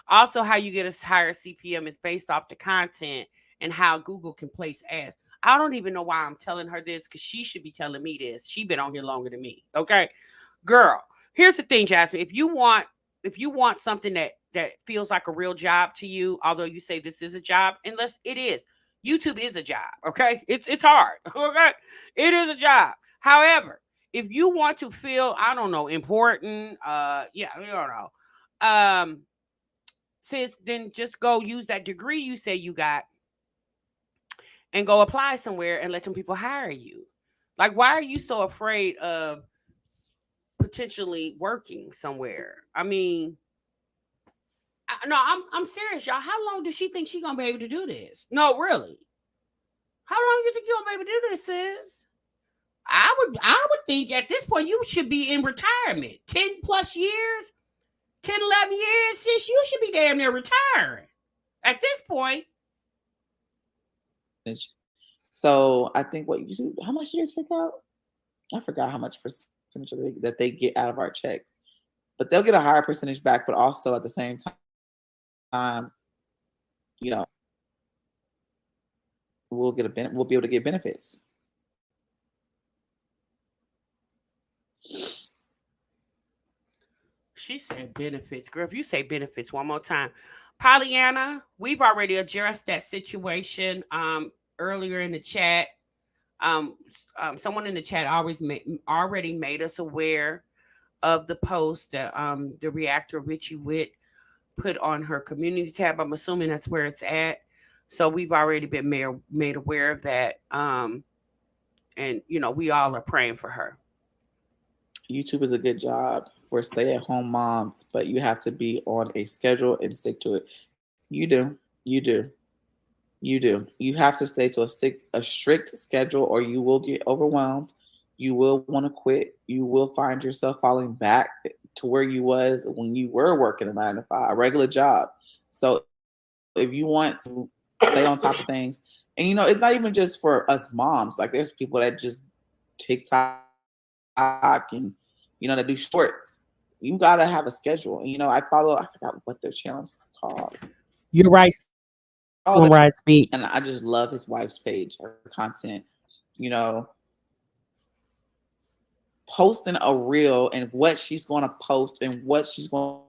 Also, how you get a higher CPM is based off the content and how Google can place ads. I don't even know why I'm telling her this, because she should be telling me this. She's been on here longer than me. Okay, girl. Here's the thing, Jasmine. If you want something that feels like a real job to you, although you say this is a job, unless it is. YouTube is a job, okay? It's hard, okay? It is a job. However, if you want to feel, I don't know, important, sis, then just go use that degree you say you got and go apply somewhere and let them people hire you. Like, why are you so afraid of potentially working somewhere? I mean, no, I'm serious, y'all. How long does she think she's gonna be able to do this? No, really. How long you think you're gonna be able to do this, sis? I would think at this point you should be in retirement. 10 plus years, 10, 11 years, sis, you should be damn near retiring. At this point. So I think what you do, how much do they take out? I forgot how much percentage that they get out of our checks, but they'll get a higher percentage back. But also at the same time, you know, we'll be able to get benefits. She said benefits. Girl, if you say benefits one more time. Pollyanna, we've already addressed that situation earlier in the chat. Someone in the chat already made us aware of the post that the reactor Richie Witt put on her community tab. I'm assuming that's where it's at. So we've already been made aware of that. And, we all are praying for her. YouTube is a good job for stay-at-home moms, but you have to be on a schedule and stick to it. You do. You do. You do. You have to stay to a strict schedule, or you will get overwhelmed. You will want to quit. You will find yourself falling back to where you was when you were working a 9 to 5, a regular job. So if you want to stay on top of things, and it's not even just for us moms. Like there's people that just TikTok and that do shorts. You gotta have a schedule. And I forgot what their channel's called. You're right. Right speaks. And I just love his wife's page, her content, posting a reel and what she's going to post and what she's going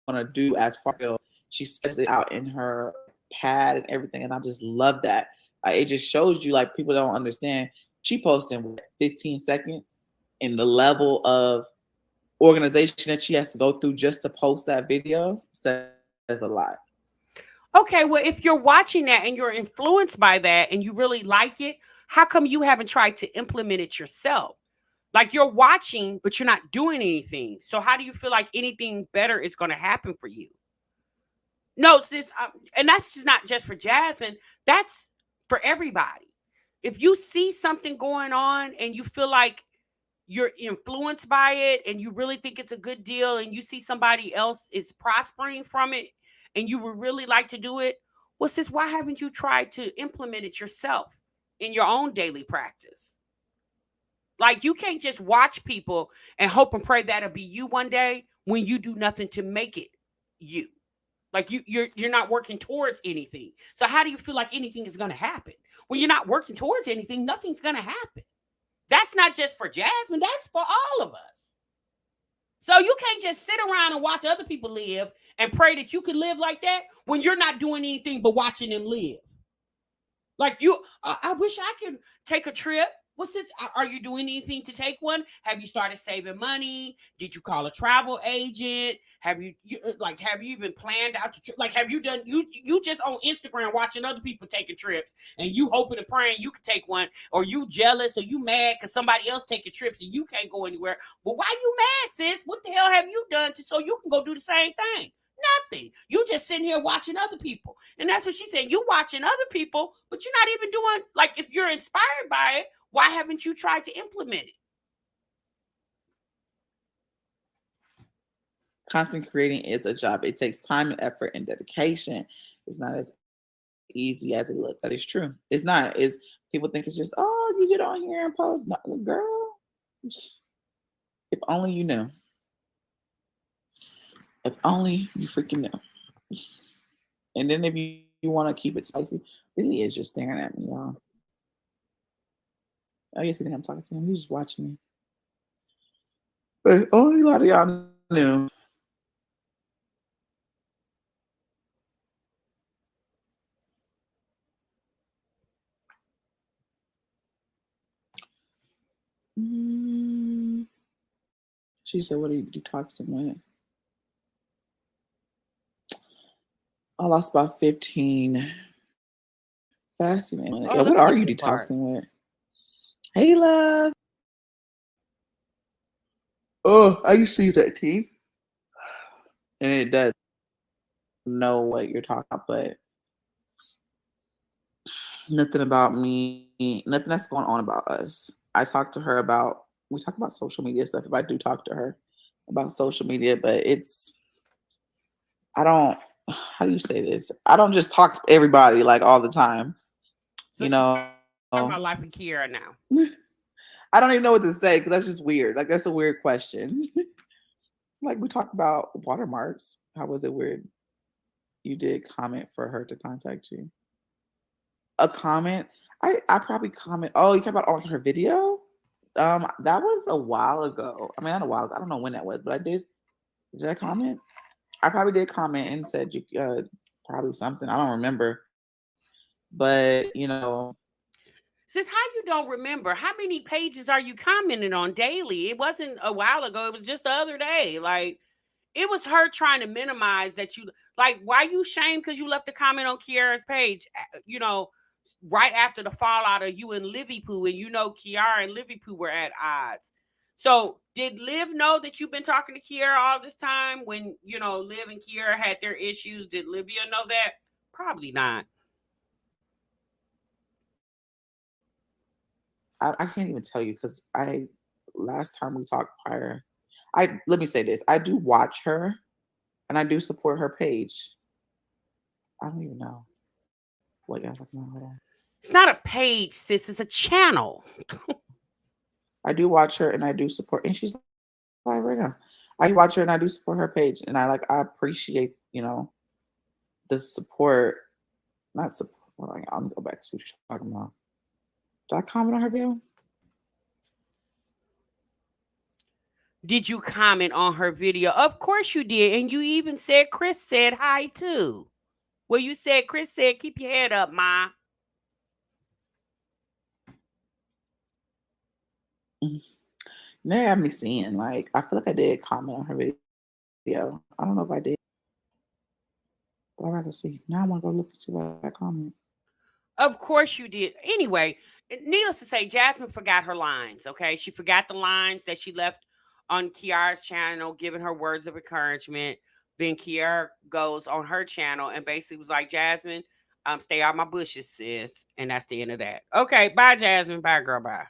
to do as far as she sets it out in her pad and everything. And I just love that. It just shows you, like, people don't understand. She posts in 15 seconds, and the level of organization that she has to go through just to post that video says a lot. Okay, well, if you're watching that and you're influenced by that and you really like it, how come you haven't tried to implement it yourself? Like, you're watching, but you're not doing anything. So how do you feel like anything better is going to happen for you? No, sis, and that's just not just for Jasmine. That's for everybody. If you see something going on and you feel like you're influenced by it and you really think it's a good deal and you see somebody else is prospering from it and you would really like to do it, well, sis, why haven't you tried to implement it yourself in your own daily practice? Like, you can't just watch people and hope and pray that'll be you one day when you do nothing to make it you. Like, you're not working towards anything. So how do you feel like anything is going to happen? When you're not working towards anything, nothing's going to happen. That's not just for Jasmine. That's for all of us. So you can't just sit around and watch other people live and pray that you can live like that when you're not doing anything but watching them live. Like, I wish I could take a trip. What's this? Are you doing anything to take one? Have you started saving money? Did you call a travel agent? Have you even planned out to like, have you done, you just on Instagram watching other people taking trips and you hoping and praying you can take one, or you jealous or you mad because somebody else taking trips and you can't go anywhere? Well, why you mad, sis? What the hell have you done so you can go do the same thing? Nothing. You just sitting here watching other people. And that's what she said. You watching other people, but you're not even doing, like, if you're inspired by it, why haven't you tried to implement it? Content creating is a job. It takes time and effort and dedication. It's not as easy as it looks. That is true. It's not. It's, people think it's just, oh, you get on here and post. No, girl, if only you knew. If only you freaking knew. And then if you want to keep it spicy, really is just staring at me, y'all. Oh, yes, you think I'm talking to him? He's just watching me. But only a lot of y'all knew. She said, what are you detoxing with? I lost about 15 fasting. Yeah, what are you detoxing with? Hey, love. Oh, I used to use that tea. And it does know what you're talking about, but nothing about me, nothing that's going on about us. We talk about social media stuff if I do talk to her about social media, but how do you say this? I don't just talk to everybody like all the time. So Talking about life with Kiara now. I don't even know what to say because that's just weird. Like that's a weird question. Like we talked about watermarks. How was it weird? You did comment for her to contact you. A comment? I probably comment. Oh, you talk about on her video? That was a while ago. I mean, not a while ago. I don't know when that was, but I did. Did I comment? I probably did comment and said you probably something. I don't remember. But Sis, how you don't remember? How many pages are you commenting on daily? It wasn't a while ago. It was just the other day. Like, it was her trying to minimize that you, like, why you shamed because you left a comment on Kiara's page, right after the fallout of you and Livy Poo, and Kiara and Livy Poo were at odds. So did Liv know that you've been talking to Kiara all this time when, Liv and Kiara had their issues? Did Livia know that? Probably not. I can't even tell you because last time we talked prior, let me say this. I do watch her and I do support her page. I don't even know what y'all talking about. It's not a page, sis. It's a channel. I do watch her and I do support, and she's live right now. I watch her and I do support her page, and I appreciate the support. Not support. Well, I'm gonna go back to see what she's talking about. Did I comment on her video? Did you comment on her video? Of course you did, and you even said Chris said hi too. Well, you said Chris said keep your head up, ma. Now you have me seeing. Like, I feel like I did comment on her video. I don't know if I did. But I got to see. Now I want to go look and see what I comment. Of course you did. Anyway, needless to say, Jasmine forgot her lines, okay? She forgot the lines that she left on Kiara's channel, giving her words of encouragement. Then Kiara goes on her channel and basically was like, Jasmine, stay out my bushes, sis. And that's the end of that. Okay, bye, Jasmine. Bye, girl, bye.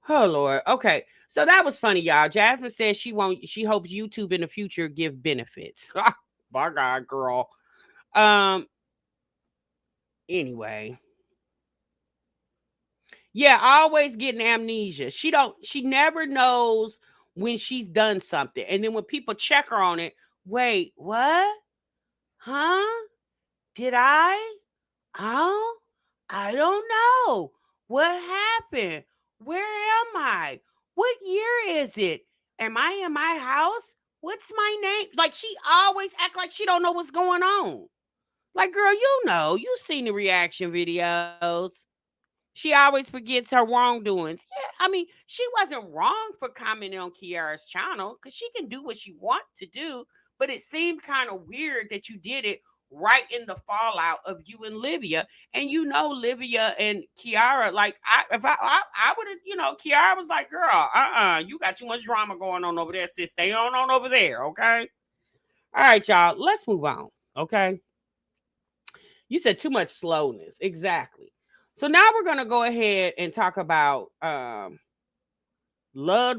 Oh Lord. Okay. So that was funny, y'all. Jasmine says she hopes YouTube in the future give benefits. By God, girl. Anyway. Yeah, always getting amnesia. She never knows when she's done something. And then when people check her on it, wait, what? Huh? Did I? Oh, I don't know. What happened? Where am I? What year is it? Am I in my house? What's my name? Like, she always act like she don't know what's going on. Like, girl, you've seen the reaction videos. She always forgets her wrongdoings. Yeah, I mean, she wasn't wrong for commenting on Kiara's channel because she can do what she wants to do. But it seemed kind of weird that you did it right in the fallout of you and Livia. And Livia and Kiara, like, I would have, Kiara was like, girl, you got too much drama going on over there, sis. Stay on over there, okay? All right, y'all, let's move on, okay? You said too much slowness. Exactly. So now we're going to go ahead and talk about Luvd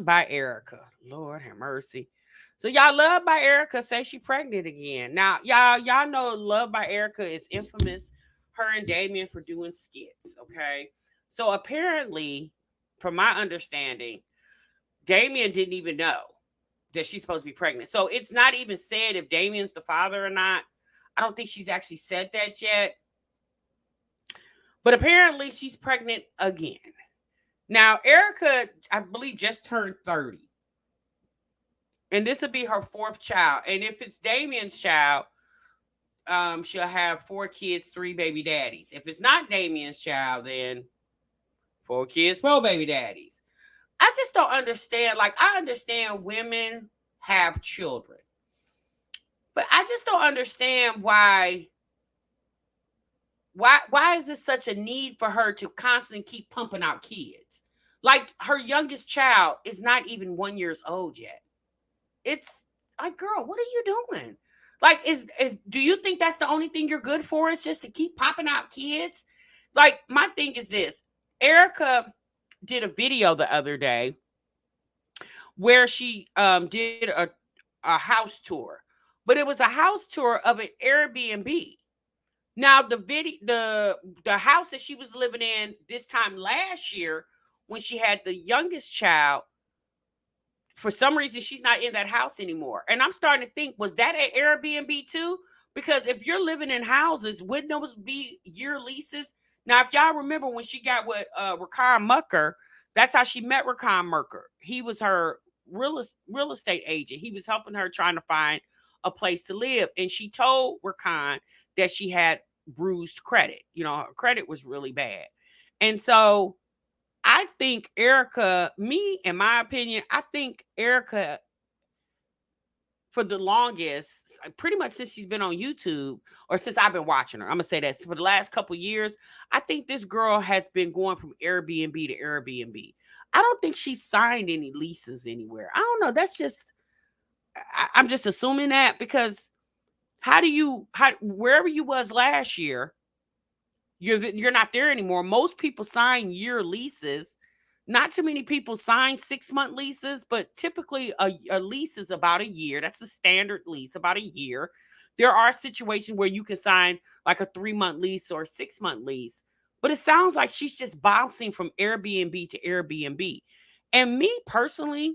by Erica. Lord have mercy. So y'all, Luvd by Erica say she pregnant again. Now, y'all know Luvd by Erica is infamous, her and Damien, for doing skits, okay? So apparently, from my understanding, Damien didn't even know that she's supposed to be pregnant. So it's not even said if Damien's the father or not. I don't think she's actually said that yet. But apparently she's pregnant again. Now, Erica, I believe, just turned 30. And this will be her fourth child. And if it's Damien's child, she'll have 4 kids, 3 baby daddies. If it's not Damien's child, then 4 kids, 4 baby daddies. I just don't understand. Like, I understand women have children. But I just don't understand why is this such a need for her to constantly keep pumping out kids? Like, her youngest child is not even 1 year old yet. It's like, girl, what are you doing? Like, do you think that's the only thing you're good for, is just to keep popping out kids? Like, my thing is this. Erica did a video the other day where she did a house tour. But it was a house tour of an Airbnb. Now the house that she was living in this time last year when she had the youngest child, for some reason she's not in that house anymore. And I'm starting to think, was that an Airbnb too? Because if you're living in houses, wouldn't those be year leases? Now, if y'all remember when she got with Rakan Mucker, that's how she met Rakan Mucker. He was her real estate agent. He was helping her trying to find a place to live. And she told Rakan that she had bruised credit. You know, her credit was really bad. And so I think Erica, me, in my opinion, I think Erica, for the longest, pretty much since she's been on YouTube or since I've been watching her, I'm gonna say that for the last couple years, I think this girl has been going from Airbnb to Airbnb. I don't think she signed any leases anywhere. I don't know. That's just, I'm just assuming that because wherever you was last year, you're not there anymore. Most people sign year leases. Not too many people sign 6-month leases, but typically a lease is about a year. That's the standard lease, about a year. There are situations where you can sign like a 3-month lease or a 6-month lease, but it sounds like she's just bouncing from Airbnb to Airbnb. And me personally,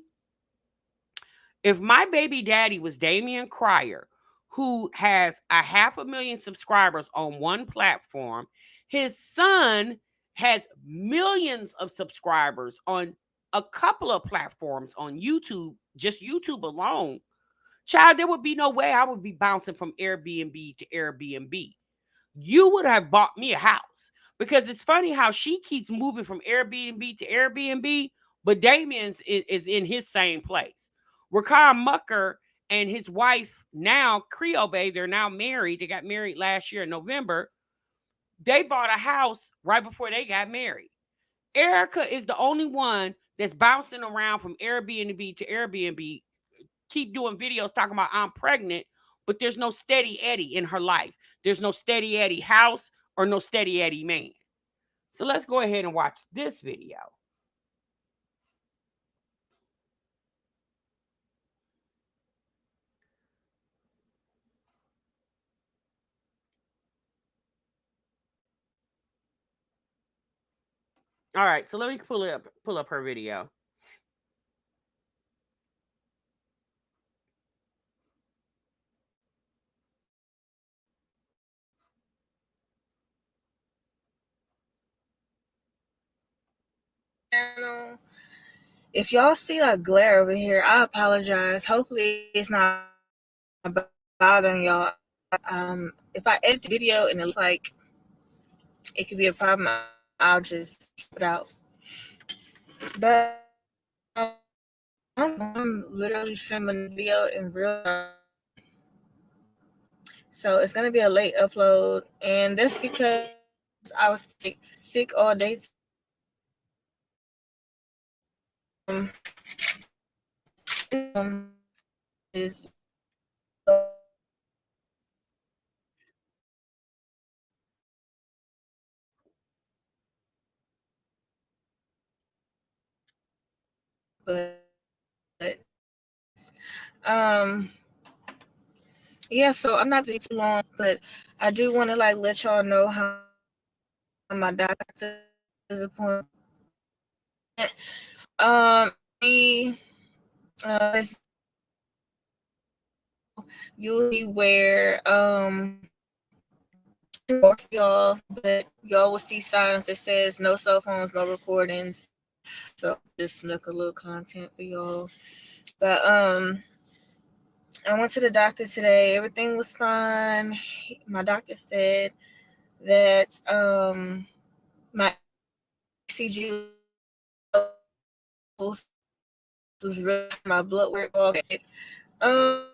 if my baby daddy was Damian Cryer, who has a 500,000 subscribers on one platform, his son has millions of subscribers on a couple of platforms on YouTube, just YouTube alone. Child, there would be no way I would be bouncing from Airbnb to Airbnb. You would have bought me a house because it's funny how she keeps moving from Airbnb to Airbnb, but Damien's is in his same place. Rakan Mucker and his wife now, Creole Bay, they're now married. They got married last year in November. They bought a house right before they got married. Erica is the only one that's bouncing around from Airbnb to Airbnb, keep doing videos talking about I'm pregnant, but there's no steady Eddie in her life. There's no steady Eddie house or no steady Eddie man. So let's go ahead and watch this video. All right, so let me pull up her video. Channel. If y'all see that glare over here, I apologize. Hopefully it's not bothering y'all. If I edit the video and it looks like it could be a problem, I'll just put it out. But I'm literally filming the video in real time. So it's gonna be a late upload, and that's because I was sick all day. Is but yeah, so I'm not gonna be too long, but I do want to like let y'all know how my doctor's appointment. Me, usually where for y'all, but y'all will see signs that says no cell phones, no recordings. So just snuck a little content for y'all. But I went to the doctor today. Everything was fine. My doctor said that my ECG levels was really my blood work all day. Um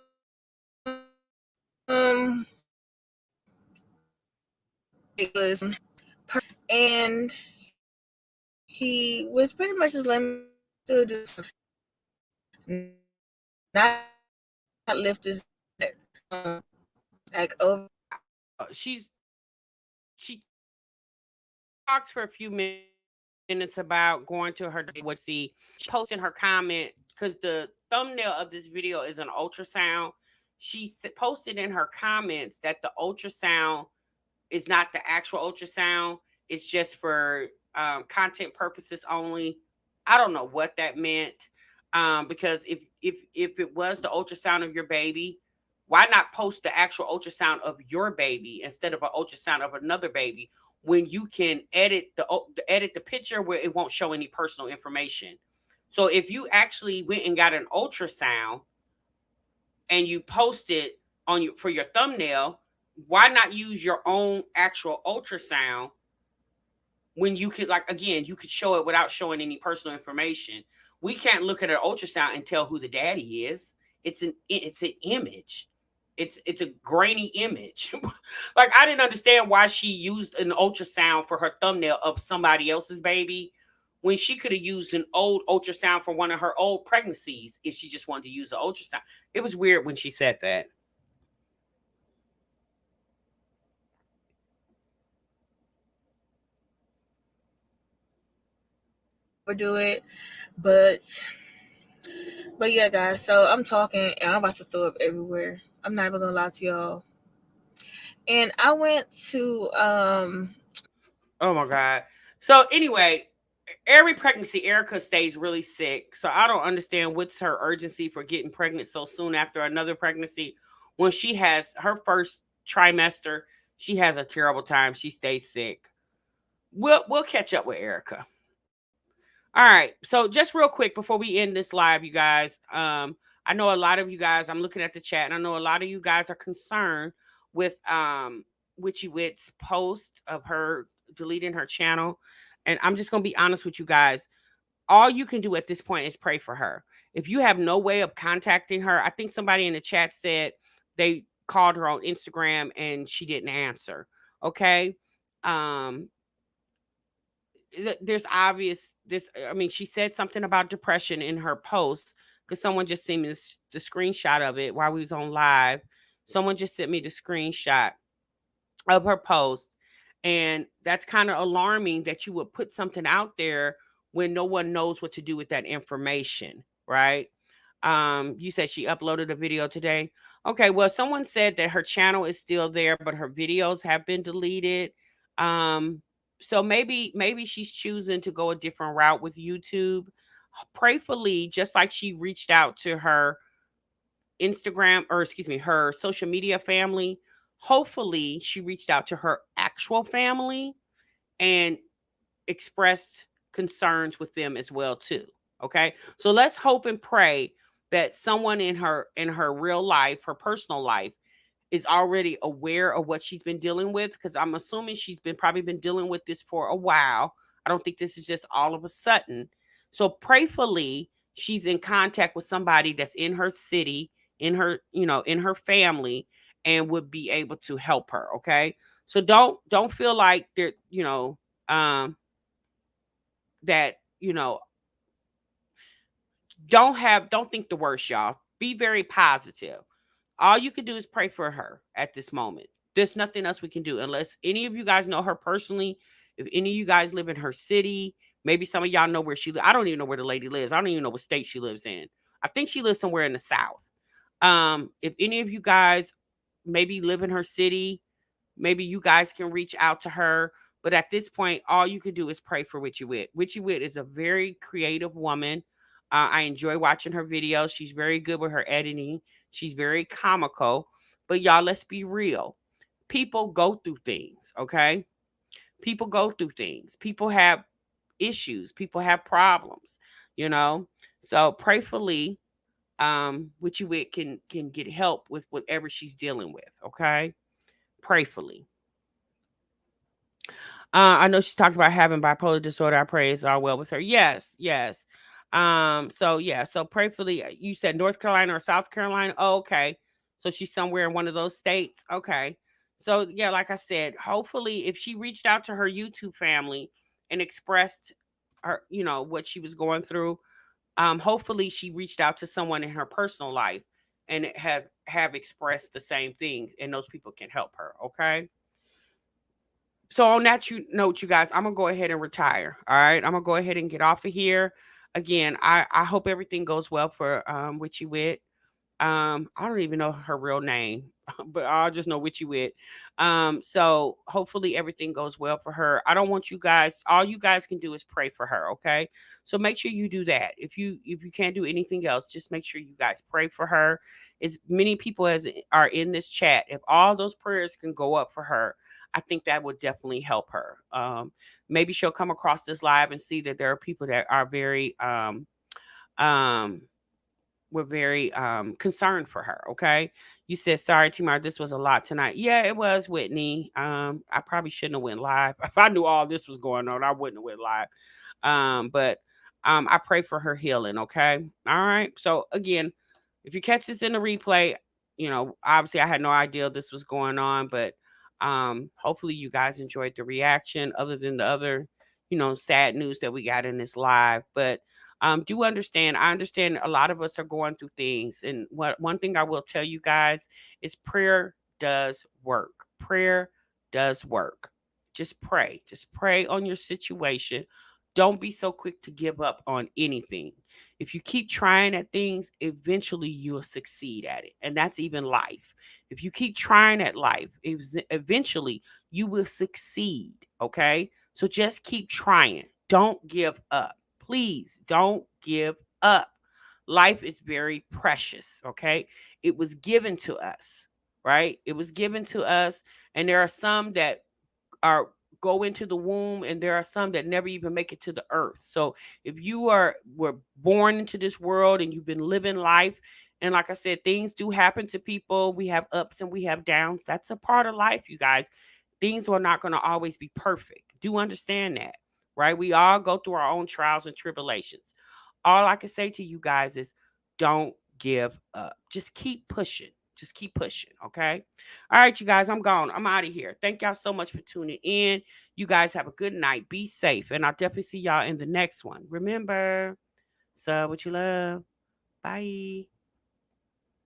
it was and he was pretty much just letting me still do stuff. Not lift his like over. She talks for a few minutes about going to her what see posting her comment because the thumbnail of this video is an ultrasound. She posted in her comments that the ultrasound It's not the actual ultrasound. It's just for content purposes only. I don't know what that meant. Because if it was the ultrasound of your baby, why not post the actual ultrasound of your baby instead of an ultrasound of another baby when you can edit the picture where it won't show any personal information? So if you actually went and got an ultrasound and you post it on your for your thumbnail, why not use your own actual ultrasound when you could, like, again, you could show it without showing any personal information? We can't look at an ultrasound and tell who the daddy is. It's an image. It's a grainy image. Like, I didn't understand why she used an ultrasound for her thumbnail of somebody else's baby when she could have used an old ultrasound for one of her old pregnancies if she just wanted to use an ultrasound. It was weird when she said that. overdo it, but yeah, guys. So I'm talking, and I'm about to throw up everywhere. I'm not even gonna lie to y'all. And I went to Oh my God. So anyway, every pregnancy, Erica stays really sick. So I don't understand what's her urgency for getting pregnant so soon after another pregnancy. When she has her first trimester, she has a terrible time. She stays sick. We'll catch up with Erica. All right. So just real quick before we end this live, you guys, I know a lot of you guys, I'm looking at the chat, and I know a lot of you guys are concerned with Witchy Wit's post of her deleting her channel. And I'm just gonna be honest with you guys. All you can do at this point is pray for her. If you have no way of contacting her, I think somebody in the chat said they called her on Instagram and she didn't answer. Okay. Um, there's obvious this I mean, she said something about depression in her post because someone just sent me the screenshot of it while we was on live. Someone just sent me the screenshot of her post, and that's kind of alarming that you would put something out there when no one knows what to do with that information, right? You said she uploaded a video today. Okay, well, someone said that her channel is still there, but her videos have been deleted. um so maybe she's choosing to go a different route with YouTube. Prayfully, just like she reached out to her Instagram, or excuse me, her social media family, hopefully she reached out to her actual family and expressed concerns with them as well too. Okay? So let's hope and pray that someone in her real life, her personal life, is already aware of what she's been dealing with, because I'm assuming she's been probably been dealing with this for a while. I don't think this is just all of a sudden. So prayfully, she's in contact with somebody that's in her city, in her, in her family, and would be able to help her. Okay. So don't feel like they're, um, that, don't think the worst, y'all. Be very positive. All you can do is pray for her at this moment. There's nothing else we can do unless any of you guys know her personally. If any of you guys live in her city, maybe some of y'all know where she lives. I don't even know where the lady lives. I don't even know what state she lives in. I think she lives somewhere in the South. If any of you guys maybe live in her city, maybe you guys can reach out to her. But at this point, all you can do is pray for Witchy Wit. Witchy Wit is a very creative woman. I enjoy watching her videos. She's very good with her editing. She's very comical. But y'all, let's be real. People go through things, okay? People go through things. People have issues. People have problems, you know? So prayfully, Witchy Wit can get help with whatever she's dealing with, okay? Prayfully. I know she talked about having bipolar disorder. I pray it's all well with her. Yes, yes. So yeah, so prayfully, you said North Carolina or South Carolina. Oh, okay. So she's somewhere in one of those states. Okay. So yeah, like I said, hopefully if she reached out to her YouTube family and expressed her, what she was going through, hopefully she reached out to someone in her personal life and have expressed the same thing, and those people can help her. Okay. So on that note, you guys, I'm gonna go ahead and retire. All right, I'm gonna go ahead and get off of here. Again, I hope everything goes well for Witchy Wit. I don't even know her real name. but I'll just know which you with. So hopefully everything goes well for her. I don't want you guys, all you guys can do is pray for her, okay? So make sure you do that. If you can't do anything else, just make sure you guys pray for her. As many people as are in this chat, if all those prayers can go up for her, I think that would definitely help her. Maybe she'll come across this live and see that there are people that are very um we're very concerned for her. Okay. You said sorry, Tamar, this was a lot tonight. Yeah, it was, Whitney. I probably shouldn't have went live. If I knew all this was going on, I wouldn't have went live. But I pray for her healing. Okay. All right. So again, if you catch this in the replay, obviously I had no idea this was going on, but hopefully you guys enjoyed the reaction other than the other, sad news that we got in this live. But do understand, I understand a lot of us are going through things. And one thing I will tell you guys is prayer does work. Prayer does work. Just pray. Just pray on your situation. Don't be so quick to give up on anything. If you keep trying at things, eventually you'll succeed at it. And that's even life. If you keep trying at life, eventually you will succeed. Okay. So just keep trying. Don't give up. Please don't give up. Life is very precious. Okay. It was given to us, right? It was given to us. And there are some that are go into the womb, and there are some that never even make it to the earth. So if you were born into this world and you've been living life, and like I said, things do happen to people. We have ups and we have downs. That's a part of life, you guys. Things are not going to always be perfect. Do understand that, right? We all go through our own trials and tribulations. All I can say to you guys is don't give up. Just keep pushing. Just keep pushing. Okay. All right, you guys, I'm gone. I'm out of here. Thank y'all so much for tuning in. You guys have a good night. Be safe. And I'll definitely see y'all in the next one. Remember, sub what you love. Bye.